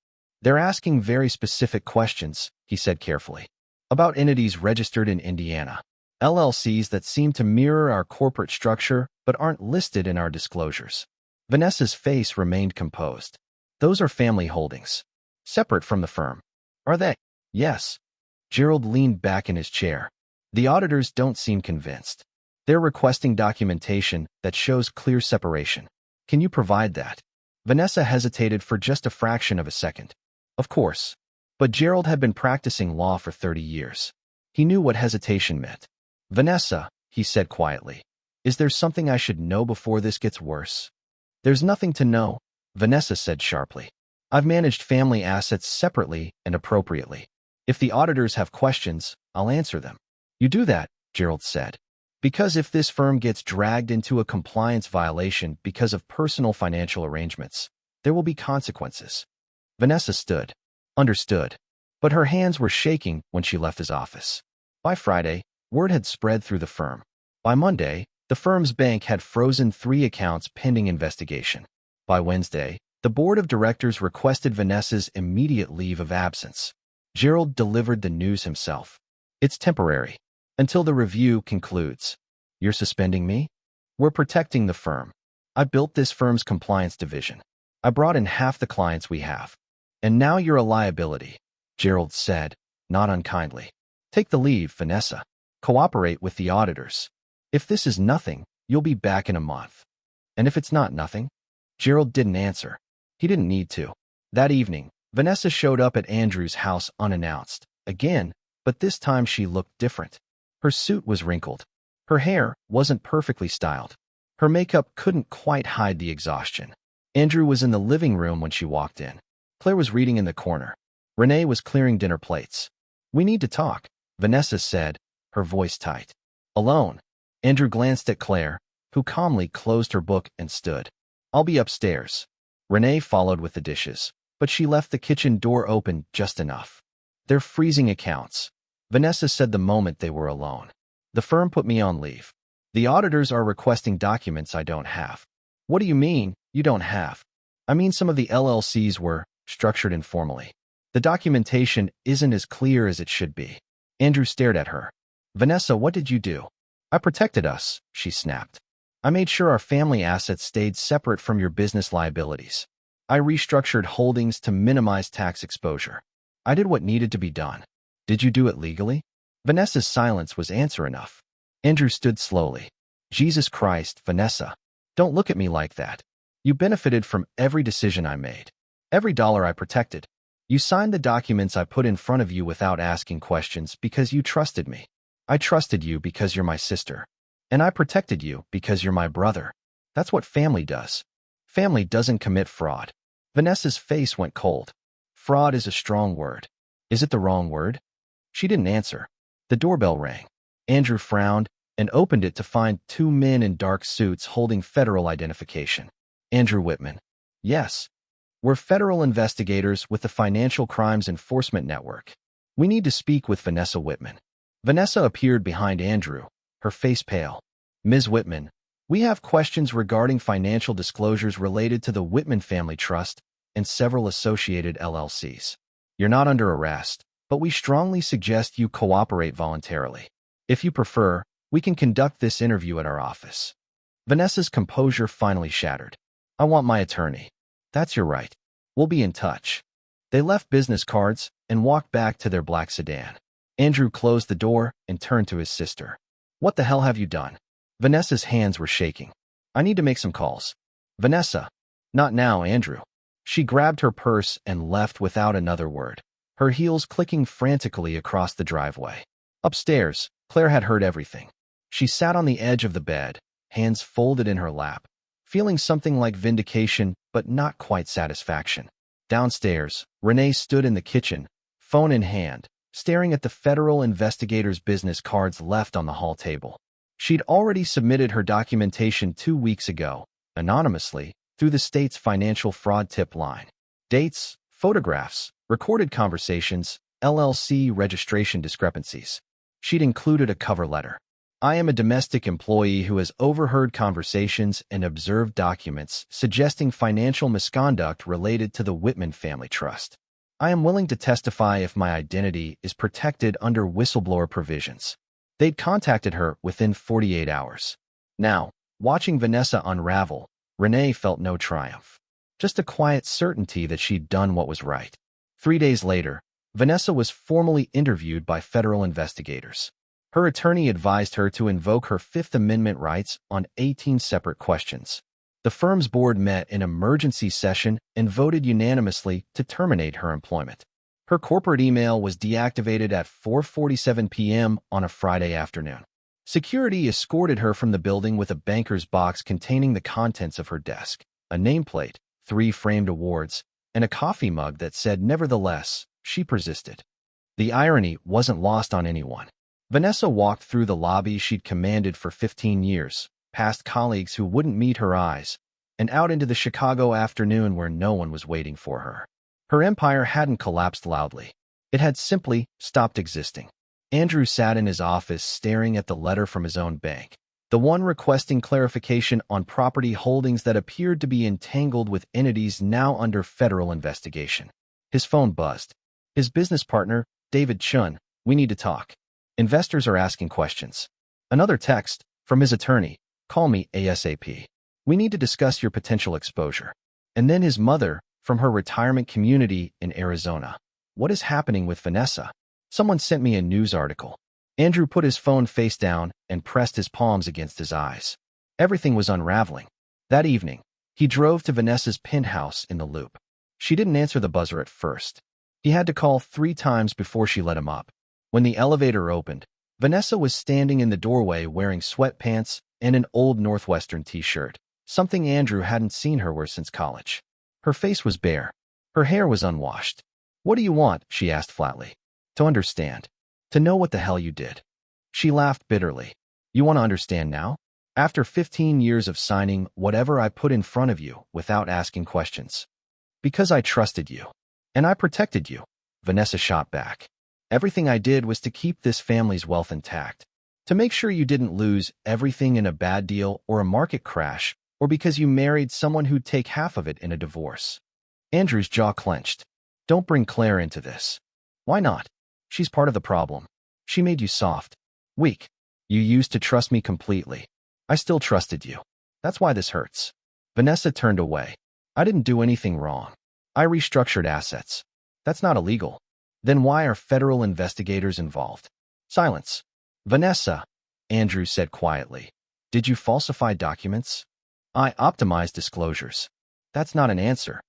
"They're asking very specific questions," he said carefully, "about entities registered in Indiana, LLCs that seem to mirror our corporate structure but aren't listed in our disclosures." Vanessa's face remained composed. "Those are family holdings. Separate from the firm." "Are they?" "Yes." Gerald leaned back in his chair. "The auditors don't seem convinced. They're requesting documentation that shows clear separation. Can you provide that?" Vanessa hesitated for just a fraction of a second. Of course. But Gerald had been practicing law for 30 years. He knew what hesitation meant. "Vanessa," he said quietly, "is there something I should know before this gets worse?" "There's nothing to know," Vanessa said sharply. "I've managed family assets separately and appropriately. If the auditors have questions, I'll answer them." "You do that," Gerald said. "Because if this firm gets dragged into a compliance violation because of personal financial arrangements, there will be consequences." Vanessa stood. Understood. But her hands were shaking when she left his office. By Friday, word had spread through the firm. By Monday, the firm's bank had frozen 3 accounts pending investigation. By Wednesday, the board of directors requested Vanessa's immediate leave of absence. Gerald delivered the news himself. It's temporary. Until the review concludes. You're suspending me? We're protecting the firm. I built this firm's compliance division. I brought in half the clients we have. And now you're a liability, Gerald said, not unkindly. Take the leave, Vanessa. Cooperate with the auditors. If this is nothing, you'll be back in a month. And if it's not nothing? Gerald didn't answer. He didn't need to. That evening, Vanessa showed up at Andrew's house unannounced. Again, but this time she looked different. Her suit was wrinkled. Her hair wasn't perfectly styled. Her makeup couldn't quite hide the exhaustion. Andrew was in the living room when she walked in. Claire was reading in the corner. Renee was clearing dinner plates. We need to talk, Vanessa said, her voice tight. Alone. Andrew glanced at Claire, who calmly closed her book and stood. I'll be upstairs. Renee followed with the dishes, but she left the kitchen door open just enough. They're freezing accounts, Vanessa said the moment they were alone. The firm put me on leave. The auditors are requesting documents I don't have. What do you mean, you don't have? I mean some of the LLCs were structured informally. The documentation isn't as clear as it should be. Andrew stared at her. Vanessa, what did you do? I protected us, she snapped. I made sure our family assets stayed separate from your business liabilities. I restructured holdings to minimize tax exposure. I did what needed to be done. Did you do it legally? Vanessa's silence was answer enough. Andrew stood slowly. Jesus Christ, Vanessa. Don't look at me like that. You benefited from every decision I made. Every dollar I protected. You signed the documents I put in front of you without asking questions because you trusted me. I trusted you because you're my sister. And I protected you because you're my brother. That's what family does. Family doesn't commit fraud. Vanessa's face went cold. Fraud is a strong word. Is it the wrong word? She didn't answer. The doorbell rang. Andrew frowned and opened it to find 2 men in dark suits holding federal identification. Andrew Whitman. Yes. We're federal investigators with the Financial Crimes Enforcement Network. We need to speak with Vanessa Whitman. Vanessa appeared behind Andrew, her face pale. Ms. Whitman, we have questions regarding financial disclosures related to the Whitman Family Trust and several associated LLCs. You're not under arrest, but we strongly suggest you cooperate voluntarily. If you prefer, we can conduct this interview at our office. Vanessa's composure finally shattered. I want my attorney. That's your right. We'll be in touch. They left business cards and walked back to their black sedan. Andrew closed the door and turned to his sister. What the hell have you done? Vanessa's hands were shaking. I need to make some calls. Vanessa. Not now, Andrew. She grabbed her purse and left without another word, her heels clicking frantically across the driveway. Upstairs, Claire had heard everything. She sat on the edge of the bed, hands folded in her lap, feeling something like vindication but not quite satisfaction. Downstairs, Renee stood in the kitchen, phone in hand, staring at the federal investigator's business cards left on the hall table. She'd already submitted her documentation 2 weeks ago, anonymously, through the state's financial fraud tip line. Dates, photographs, recorded conversations, LLC registration discrepancies. She'd included a cover letter. I am a domestic employee who has overheard conversations and observed documents suggesting financial misconduct related to the Whitman Family Trust. I am willing to testify if my identity is protected under whistleblower provisions. They'd contacted her within 48 hours. Now, watching Vanessa unravel, Renee felt no triumph. Just a quiet certainty that she'd done what was right. 3 days later, Vanessa was formally interviewed by federal investigators. Her attorney advised her to invoke her Fifth Amendment rights on 18 separate questions. The firm's board met in emergency session and voted unanimously to terminate her employment. Her corporate email was deactivated at 4:47 p.m. on a Friday afternoon. Security escorted her from the building with a banker's box containing the contents of her desk, a nameplate, 3 framed awards, and a coffee mug that said, "Nevertheless, she persisted." The irony wasn't lost on anyone. Vanessa walked through the lobby she'd commanded for 15 years, past colleagues who wouldn't meet her eyes, and out into the Chicago afternoon where no one was waiting for her. Her empire hadn't collapsed loudly. It had simply stopped existing. Andrew sat in his office staring at the letter from his own bank, the one requesting clarification on property holdings that appeared to be entangled with entities now under federal investigation. His phone buzzed. His business partner, David Chun, "We need to talk. Investors are asking questions." Another text from his attorney, "Call me ASAP. We need to discuss your potential exposure." And then his mother, from her retirement community in Arizona, "What is happening with Vanessa? Someone sent me a news article." Andrew put his phone face down and pressed his palms against his eyes. Everything was unraveling. That evening, he drove to Vanessa's penthouse in the Loop. She didn't answer the buzzer at first. He had to call 3 times before she let him up. When the elevator opened, Vanessa was standing in the doorway wearing sweatpants and an old Northwestern t-shirt, something Andrew hadn't seen her wear since college. Her face was bare. Her hair was unwashed. "What do you want?" she asked flatly. "To understand. To know what the hell you did." She laughed bitterly. "You want to understand now? After 15 years of signing whatever I put in front of you without asking questions. Because I trusted you. And I protected you." Vanessa shot back. "Everything I did was to keep this family's wealth intact. To make sure you didn't lose everything in a bad deal or a market crash, or because you married someone who'd take half of it in a divorce." Andrew's jaw clenched. "Don't bring Claire into this." "Why not? She's part of the problem. She made you soft. Weak. You used to trust me completely. I still trusted you. That's why this hurts." Vanessa turned away. "I didn't do anything wrong. I restructured assets. That's not illegal. Then why are federal investigators involved?" Silence. "Vanessa," Andrew said quietly, "did you falsify documents?" "I optimized disclosures." "That's not an answer."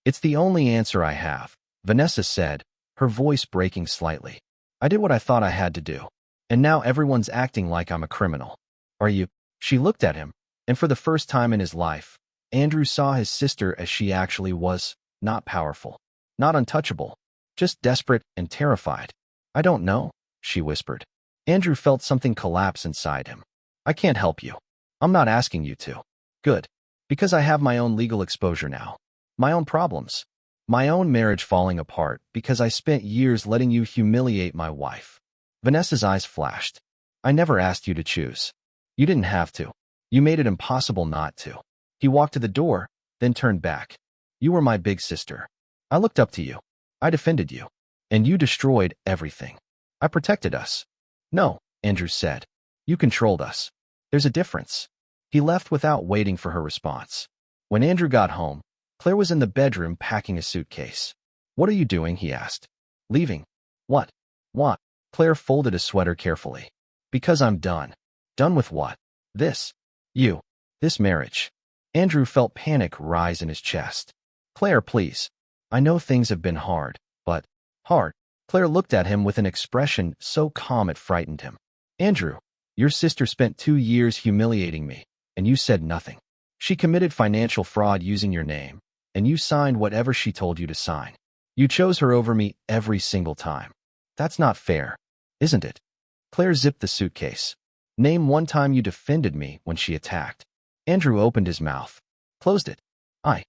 "It's the only answer I have," Vanessa said, her voice breaking slightly. "I did what I thought I had to do. And now everyone's acting like I'm a criminal." "Are you?" She looked at him, and for the first time in his life, Andrew saw his sister as she actually was, not powerful, not untouchable, just desperate and terrified. "I don't know," she whispered. Andrew felt something collapse inside him. "I can't help you. I'm not asking you to." "Good. Because I have my own legal exposure now. My own problems. My own marriage falling apart because I spent years letting you humiliate my wife." Vanessa's eyes flashed. "I never asked you to choose. You didn't have to. You made it impossible not to." He walked to the door, then turned back. "You were my big sister. I looked up to you. I defended you. And you destroyed everything. I protected us." "No," Andrew said. "You controlled us. There's a difference." He left without waiting for her response. When Andrew got home, Claire was in the bedroom packing a suitcase. "What are you doing?" he asked. "Leaving." "What?" "What?" Claire folded a sweater carefully. "Because I'm done." "Done with what?" "This. You. This marriage." Andrew felt panic rise in his chest. "Claire, please. I know things have been hard, but..." "Hard?" Claire looked at him with an expression so calm it frightened him. "Andrew, your sister spent 2 years humiliating me, and you said nothing. She committed financial fraud using your name, and you signed whatever she told you to sign. You chose her over me every single time. That's not fair, isn't it?" Claire zipped the suitcase. "Name one time you defended me when she attacked." Andrew opened his mouth, closed it. I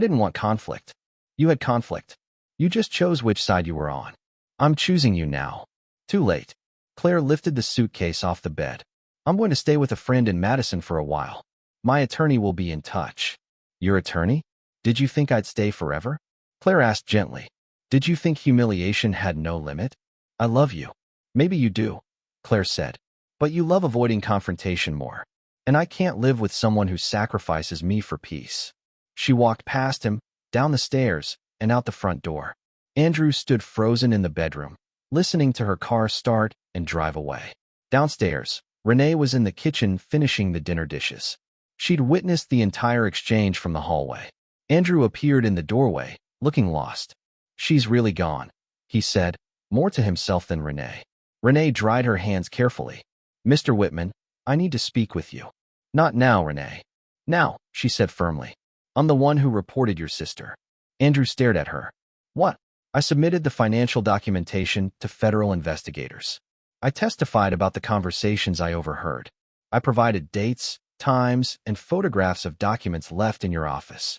didn't want conflict. You had conflict. You just chose which side you were on. I'm choosing you now." "Too late." Claire lifted the suitcase off the bed. "I'm going to stay with a friend in Madison for a while. My attorney will be in touch." "Your attorney? Did you think I'd stay forever?" Claire asked gently. "Did you think humiliation had no limit?" "I love you." "Maybe you do," Claire said. "But you love avoiding confrontation more. And I can't live with someone who sacrifices me for peace." She walked past him, down the stairs, and out the front door. Andrew stood frozen in the bedroom, listening to her car start and drive away. Downstairs, Renee was in the kitchen finishing the dinner dishes. She'd witnessed the entire exchange from the hallway. Andrew appeared in the doorway, looking lost. "She's really gone," he said, more to himself than Renee. Renee dried her hands carefully. "Mr. Whitman, I need to speak with you." "Not now, Renee." "Now," she said firmly. "I'm the one who reported your sister." Andrew stared at her. "What?" "I submitted the financial documentation to federal investigators. I testified about the conversations I overheard. I provided dates, times, and photographs of documents left in your office."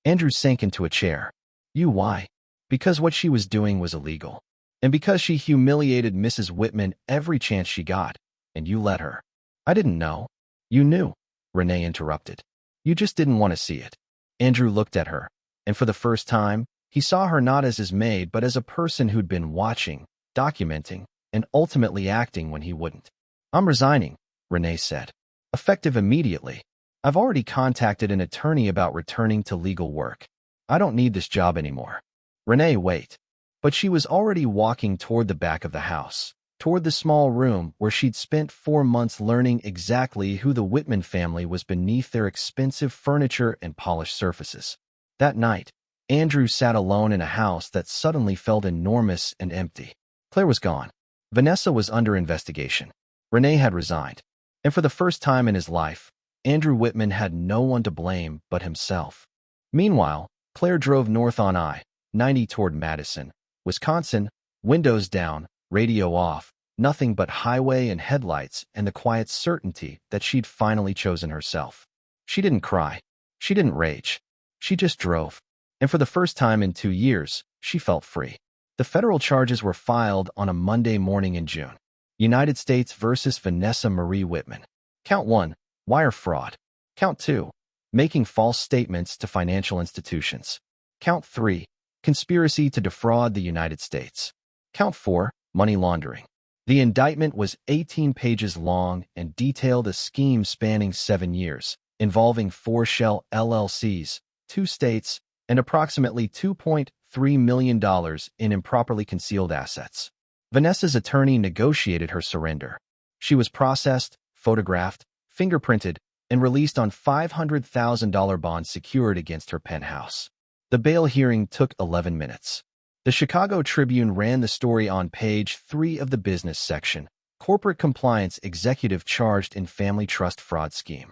Andrew sank into a chair. "You why?" Because what she was doing was illegal. And because she humiliated Mrs. Whitman every chance she got, and you let her. I didn't know. You knew, Renee interrupted. You just didn't want to see it. Andrew looked at her, and for the first time, he saw her not as his maid but as a person who'd been watching, documenting, and ultimately acting when he wouldn't. I'm resigning, Renee said. Effective immediately. I've already contacted an attorney about returning to legal work. I don't need this job anymore. Renee, wait. But she was already walking toward the back of the house, toward the small room where she'd spent 4 months learning exactly who the Whitman family was beneath their expensive furniture and polished surfaces. That night, Andrew sat alone in a house that suddenly felt enormous and empty. Claire was gone. Vanessa was under investigation. Renee had resigned. And for the first time in his life, Andrew Whitman had no one to blame but himself. Meanwhile, Claire drove north on I-90 toward Madison, Wisconsin, windows down, radio off, nothing but highway and headlights and the quiet certainty that she'd finally chosen herself. She didn't cry. She didn't rage. She just drove. And for the first time in 2 years, she felt free. The federal charges were filed on a Monday morning in June. United States versus Vanessa Marie Whitman. Count 1, wire fraud. Count 2, making false statements to financial institutions. Count 3, conspiracy to defraud the United States. Count 4, money laundering. The indictment was 18 pages long and detailed a scheme spanning 7 years, involving 4 shell LLCs, 2 states, and approximately $2.3 million in improperly concealed assets. Vanessa's attorney negotiated her surrender. She was processed, photographed, fingerprinted, and released on $500,000 bonds secured against her penthouse. The bail hearing took 11 minutes. The Chicago Tribune ran the story on page 3 of the business section, corporate compliance executive charged in family trust fraud scheme.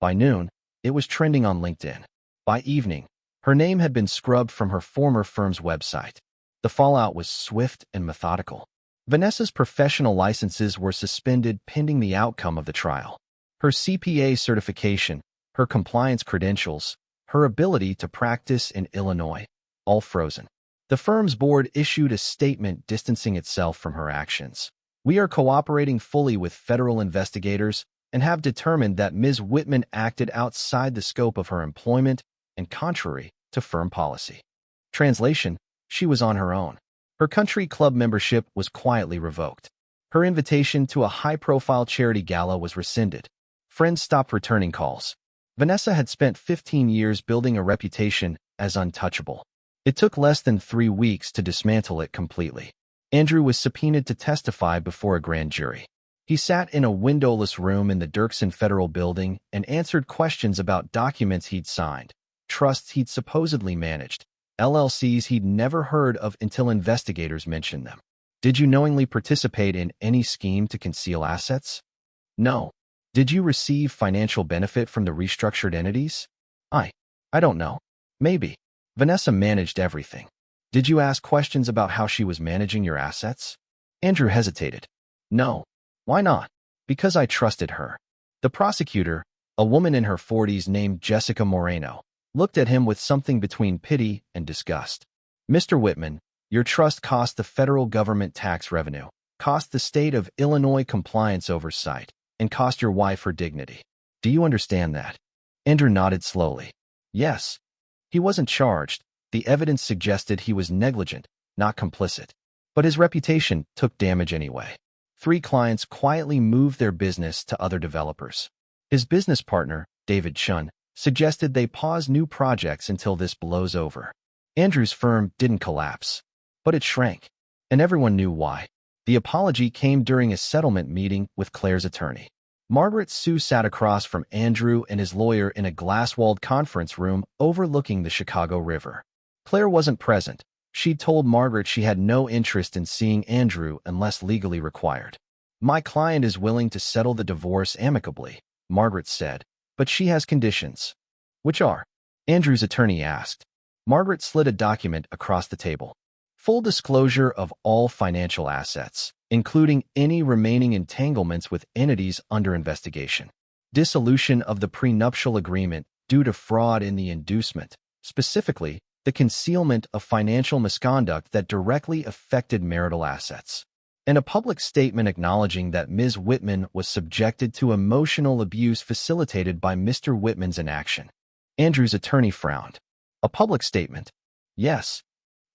By noon, it was trending on LinkedIn. By evening, her name had been scrubbed from her former firm's website. The fallout was swift and methodical. Vanessa's professional licenses were suspended pending the outcome of the trial. Her CPA certification, her compliance credentials, her ability to practice in Illinois, all frozen. The firm's board issued a statement distancing itself from her actions. We are cooperating fully with federal investigators and have determined that Ms. Whitman acted outside the scope of her employment and contrary to firm policy. Translation: she was on her own. Her country club membership was quietly revoked. Her invitation to a high-profile charity gala was rescinded. Friends stopped returning calls. Vanessa had spent 15 years building a reputation as untouchable. It took less than 3 weeks to dismantle it completely. Andrew was subpoenaed to testify before a grand jury. He sat in a windowless room in the Dirksen Federal Building and answered questions about documents he'd signed, trusts he'd supposedly managed, LLCs he'd never heard of until investigators mentioned them. Did you knowingly participate in any scheme to conceal assets? No. Did you receive financial benefit from the restructured entities? I don't know. Maybe. Vanessa managed everything. Did you ask questions about how she was managing your assets? Andrew hesitated. No. Why not? Because I trusted her. The prosecutor, a woman in her 40s named Jessica Moreno, looked at him with something between pity and disgust. Mr. Whitman, your trust cost the federal government tax revenue, cost the state of Illinois compliance oversight, and cost your wife her dignity. Do you understand that? Andrew nodded slowly. Yes. He wasn't charged. The evidence suggested he was negligent, not complicit. But his reputation took damage anyway. 3 clients quietly moved their business to other developers. His business partner, David Chun, suggested they pause new projects until this blows over. Andrew's firm didn't collapse, but it shrank, and everyone knew why. The apology came during a settlement meeting with Claire's attorney. Margaret Sue sat across from Andrew and his lawyer in a glass-walled conference room overlooking the Chicago River. Claire wasn't present. She'd told Margaret she had no interest in seeing Andrew unless legally required. My client is willing to settle the divorce amicably, Margaret said, but she has conditions. Which are? Andrew's attorney asked. Margaret slid a document across the table. Full disclosure of all financial assets, including any remaining entanglements with entities under investigation. Dissolution of the prenuptial agreement due to fraud in the inducement, specifically the concealment of financial misconduct that directly affected marital assets, and a public statement acknowledging that Ms. Whitman was subjected to emotional abuse facilitated by Mr. Whitman's inaction. Andrew's attorney frowned. A public statement? Yes,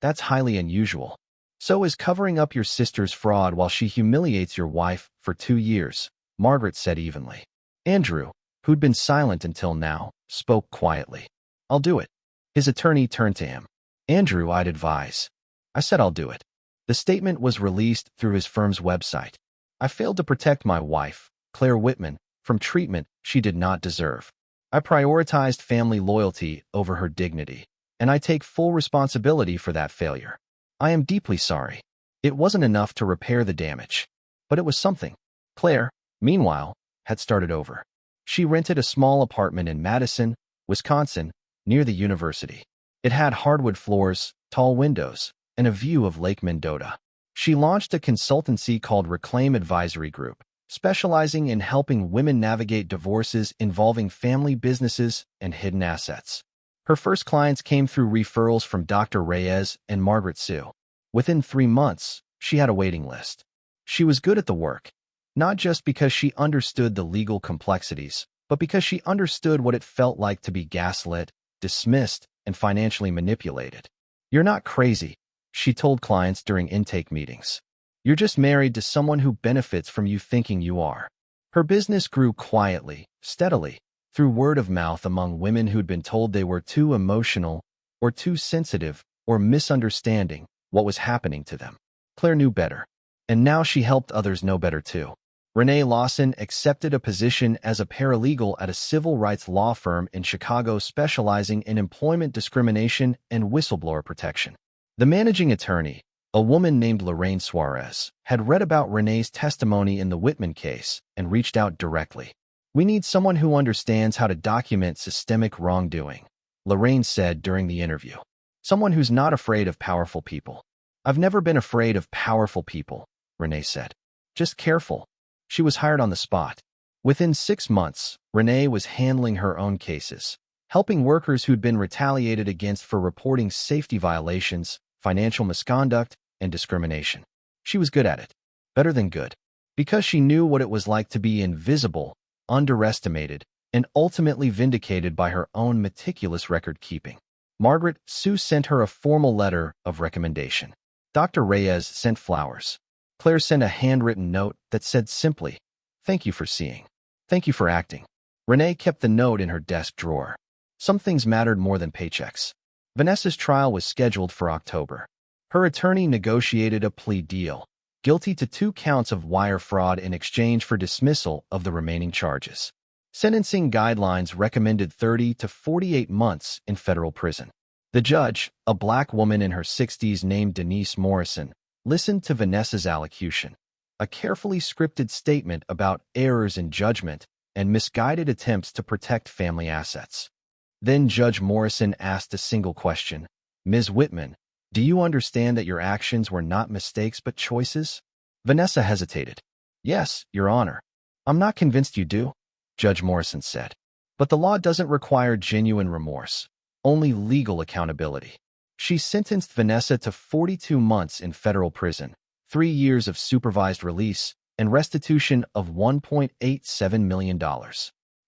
that's highly unusual. So is covering up your sister's fraud while she humiliates your wife for 2 years, Margaret said evenly. Andrew, who'd been silent until now, spoke quietly. I'll do it. His attorney turned to him. Andrew, I'd advise. I said I'll do it. The statement was released through his firm's website. I failed to protect my wife, Claire Whitman, from treatment she did not deserve. I prioritized family loyalty over her dignity, and I take full responsibility for that failure. I am deeply sorry. It wasn't enough to repair the damage, but it was something. Claire, meanwhile, had started over. She rented a small apartment in Madison, Wisconsin, near the university. It had hardwood floors, tall windows, and a view of Lake Mendota. She launched a consultancy called Reclaim Advisory Group, specializing in helping women navigate divorces involving family businesses and hidden assets. Her first clients came through referrals from Dr. Reyes and Margaret Sue. Within 3 months, she had a waiting list. She was good at the work, not just because she understood the legal complexities, but because she understood what it felt like to be gaslit, dismissed, and financially manipulated. You're not crazy, she told clients during intake meetings. You're just married to someone who benefits from you thinking you are. Her business grew quietly, steadily, through word of mouth among women who'd been told they were too emotional, or too sensitive, or misunderstanding what was happening to them. Claire knew better, and now she helped others know better too. Renee Lawson accepted a position as a paralegal at a civil rights law firm in Chicago specializing in employment discrimination and whistleblower protection. The managing attorney, a woman named Lorraine Suarez, had read about Renee's testimony in the Whitman case and reached out directly. We need someone who understands how to document systemic wrongdoing, Lorraine said during the interview. Someone who's not afraid of powerful people. I've never been afraid of powerful people, Renee said. Just careful. She was hired on the spot. Within 6 months, Renee was handling her own cases, helping workers who'd been retaliated against for reporting safety violations, financial misconduct, and discrimination. She was good at it. Better than good. Because she knew what it was like to be invisible, underestimated, and ultimately vindicated by her own meticulous record-keeping. Margaret Sue sent her a formal letter of recommendation. Dr. Reyes sent flowers. Claire sent a handwritten note that said simply, "Thank you for seeing. Thank you for acting." Renee kept the note in her desk drawer. Some things mattered more than paychecks. Vanessa's trial was scheduled for October. Her attorney negotiated a plea deal, guilty to 2 counts of wire fraud in exchange for dismissal of the remaining charges. Sentencing guidelines recommended 30 to 48 months in federal prison. The judge, a black woman in her 60s named Denise Morrison, listened to Vanessa's allocution, a carefully scripted statement about errors in judgment and misguided attempts to protect family assets. Then Judge Morrison asked a single question. Ms. Whitman, do you understand that your actions were not mistakes but choices? Vanessa hesitated. Yes, Your Honor. I'm not convinced you do, Judge Morrison said. But the law doesn't require genuine remorse, only legal accountability. She sentenced Vanessa to 42 months in federal prison, 3 years of supervised release, and restitution of $1.87 million.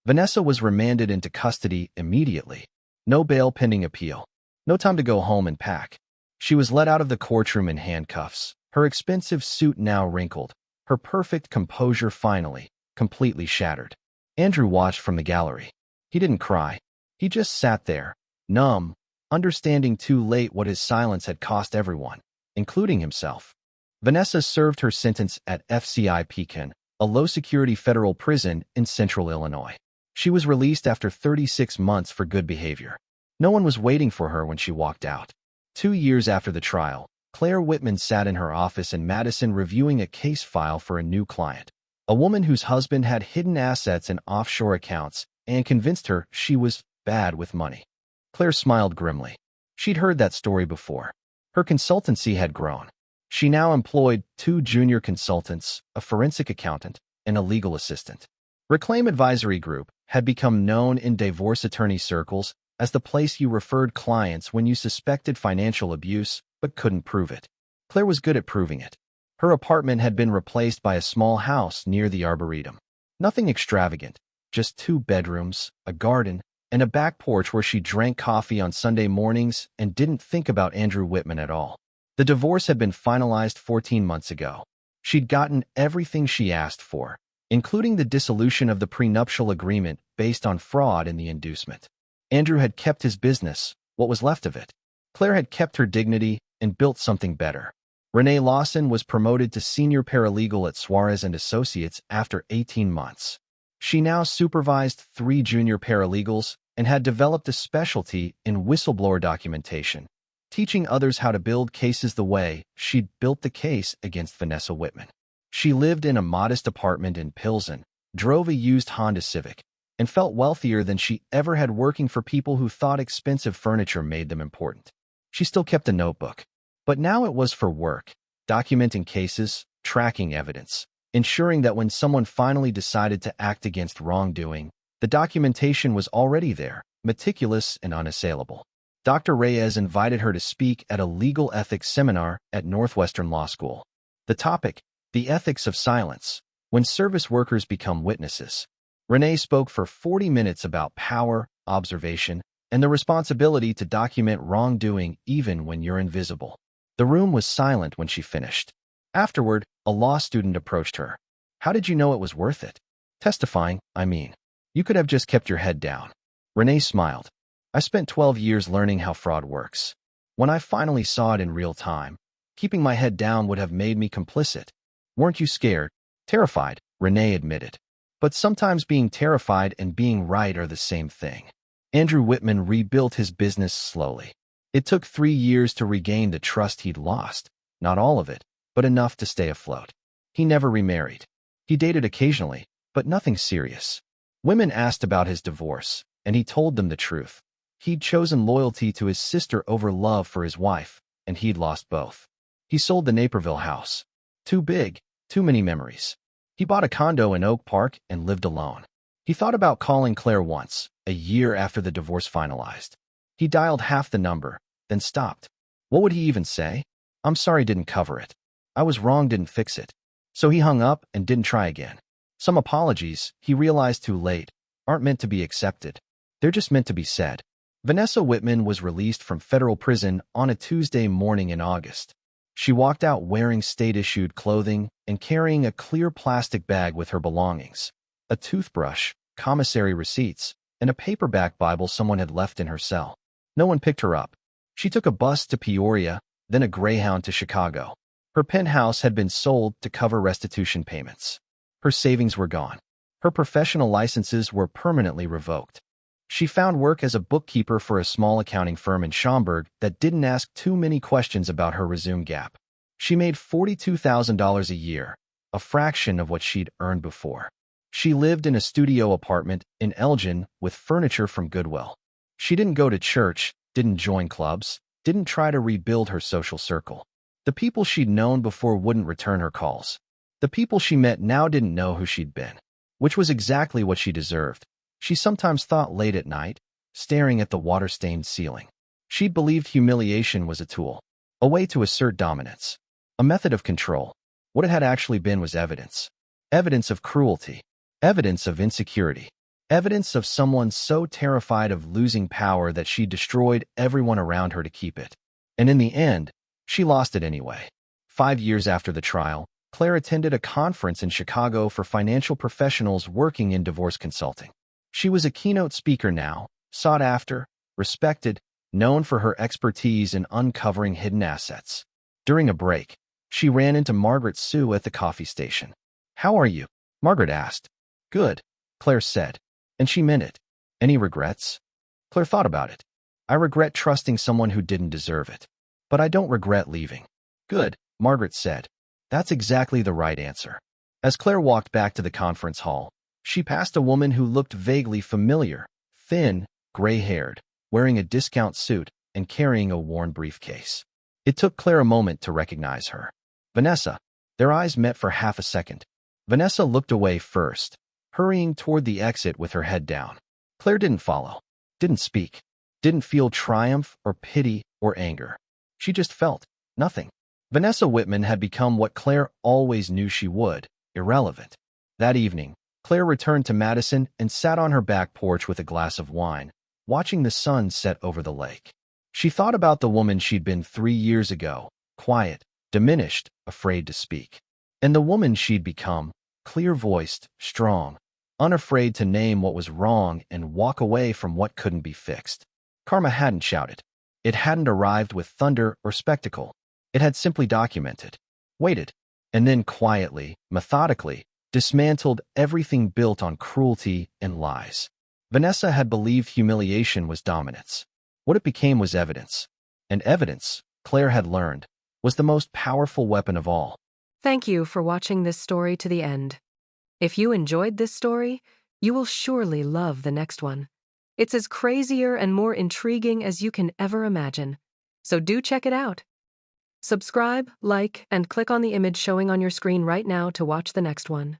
Vanessa was remanded into custody immediately. No bail pending appeal. No time to go home and pack. She was let out of the courtroom in handcuffs, her expensive suit now wrinkled, her perfect composure finally, completely shattered. Andrew watched from the gallery. He didn't cry. He just sat there, numb, understanding too late what his silence had cost everyone, including himself. Vanessa served her sentence at FCI Pekin, a low-security federal prison in central Illinois. She was released after 36 months for good behavior. No one was waiting for her when she walked out. 2 years after the trial, Claire Whitman sat in her office in Madison reviewing a case file for a new client, a woman whose husband had hidden assets in offshore accounts and convinced her she was bad with money. Claire smiled grimly. She'd heard that story before. Her consultancy had grown. She now employed 2 junior consultants, a forensic accountant, and a legal assistant. Reclaim Advisory Group had become known in divorce attorney circles as the place you referred clients when you suspected financial abuse but couldn't prove it. Claire was good at proving it. Her apartment had been replaced by a small house near the Arboretum. Nothing extravagant, just 2 bedrooms, a garden, and a back porch where she drank coffee on Sunday mornings and didn't think about Andrew Whitman at all. The divorce had been finalized 14 months ago. She'd gotten everything she asked for, including the dissolution of the prenuptial agreement based on fraud in the inducement. Andrew had kept his business, what was left of it. Claire had kept her dignity and built something better. Renee Lawson was promoted to senior paralegal at Suarez and Associates after 18 months. She now supervised 3 junior paralegals and had developed a specialty in whistleblower documentation, teaching others how to build cases the way she'd built the case against Vanessa Whitman. She lived in a modest apartment in Pilsen, drove a used Honda Civic, and felt wealthier than she ever had working for people who thought expensive furniture made them important. She still kept a notebook, but now it was for work, documenting cases, tracking evidence, ensuring that when someone finally decided to act against wrongdoing, the documentation was already there, meticulous and unassailable. Dr. Reyes invited her to speak at a legal ethics seminar at Northwestern Law School. The topic, the ethics of silence, when service workers become witnesses. Renee spoke for 40 minutes about power, observation, and the responsibility to document wrongdoing even when you're invisible. The room was silent when she finished. Afterward, a law student approached her. "How did you know it was worth it?" "Testifying, I mean. You could have just kept your head down." Renee smiled. "I spent 12 years learning how fraud works. When I finally saw it in real time, keeping my head down would have made me complicit." "Weren't you scared?" "Terrified," Renee admitted. "But sometimes being terrified and being right are the same thing." Andrew Whitman rebuilt his business slowly. It took 3 years to regain the trust he'd lost. Not all of it, but enough to stay afloat. He never remarried. He dated occasionally, but nothing serious. Women asked about his divorce, and he told them the truth. He'd chosen loyalty to his sister over love for his wife, and he'd lost both. He sold the Naperville house. Too big, too many memories. He bought a condo in Oak Park and lived alone. He thought about calling Claire once, a year after the divorce finalized. He dialed half the number, then stopped. What would he even say? "I'm sorry, didn't cover it. I was wrong, didn't fix it." So he hung up and didn't try again. Some apologies, he realized too late, aren't meant to be accepted. They're just meant to be said. Vanessa Whitman was released from federal prison on a Tuesday morning in August. She walked out wearing state-issued clothing and carrying a clear plastic bag with her belongings, a toothbrush, commissary receipts, and a paperback Bible someone had left in her cell. No one picked her up. She took a bus to Peoria, then a Greyhound to Chicago. Her penthouse had been sold to cover restitution payments. Her savings were gone. Her professional licenses were permanently revoked. She found work as a bookkeeper for a small accounting firm in Schaumburg that didn't ask too many questions about her resume gap. She made $42,000 a year, a fraction of what she'd earned before. She lived in a studio apartment in Elgin with furniture from Goodwill. She didn't go to church, didn't join clubs, didn't try to rebuild her social circle. The people she'd known before wouldn't return her calls. The people she met now didn't know who she'd been, which was exactly what she deserved. She sometimes thought late at night, staring at the water-stained ceiling. She'd believed humiliation was a tool, a way to assert dominance, a method of control. What it had actually been was evidence. Evidence of cruelty, evidence of insecurity, evidence of someone so terrified of losing power that she destroyed everyone around her to keep it. And in the end, she lost it anyway. 5 years after the trial, Claire attended a conference in Chicago for financial professionals working in divorce consulting. She was a keynote speaker now, sought after, respected, known for her expertise in uncovering hidden assets. During a break, she ran into Margaret Sue at the coffee station. "How are you?" Margaret asked. "Good," Claire said, and she meant it. "Any regrets?" Claire thought about it. "I regret trusting someone who didn't deserve it. But I don't regret leaving." "Good," Margaret said. "That's exactly the right answer." As Claire walked back to the conference hall, she passed a woman who looked vaguely familiar, thin, gray-haired, wearing a discount suit and carrying a worn briefcase. It took Claire a moment to recognize her. "Vanessa." Their eyes met for half a second. Vanessa looked away first, hurrying toward the exit with her head down. Claire didn't follow, didn't speak. Didn't feel triumph or pity or anger. She just felt nothing. Vanessa Whitman had become what Claire always knew she would, irrelevant. That evening, Claire returned to Madison and sat on her back porch with a glass of wine, watching the sun set over the lake. She thought about the woman she'd been 3 years ago, quiet, diminished, afraid to speak. And the woman she'd become, clear-voiced, strong, unafraid to name what was wrong and walk away from what couldn't be fixed. Karma hadn't shouted. It hadn't arrived with thunder or spectacle. It had simply documented, waited, and then quietly, methodically, dismantled everything built on cruelty and lies. Vanessa had believed humiliation was dominance. What it became was evidence. And evidence, Claire had learned, was the most powerful weapon of all. Thank you for watching this story to the end. If you enjoyed this story, you will surely love the next one. It's as crazier and more intriguing as you can ever imagine. So do check it out. Subscribe, like, and click on the image showing on your screen right now to watch the next one.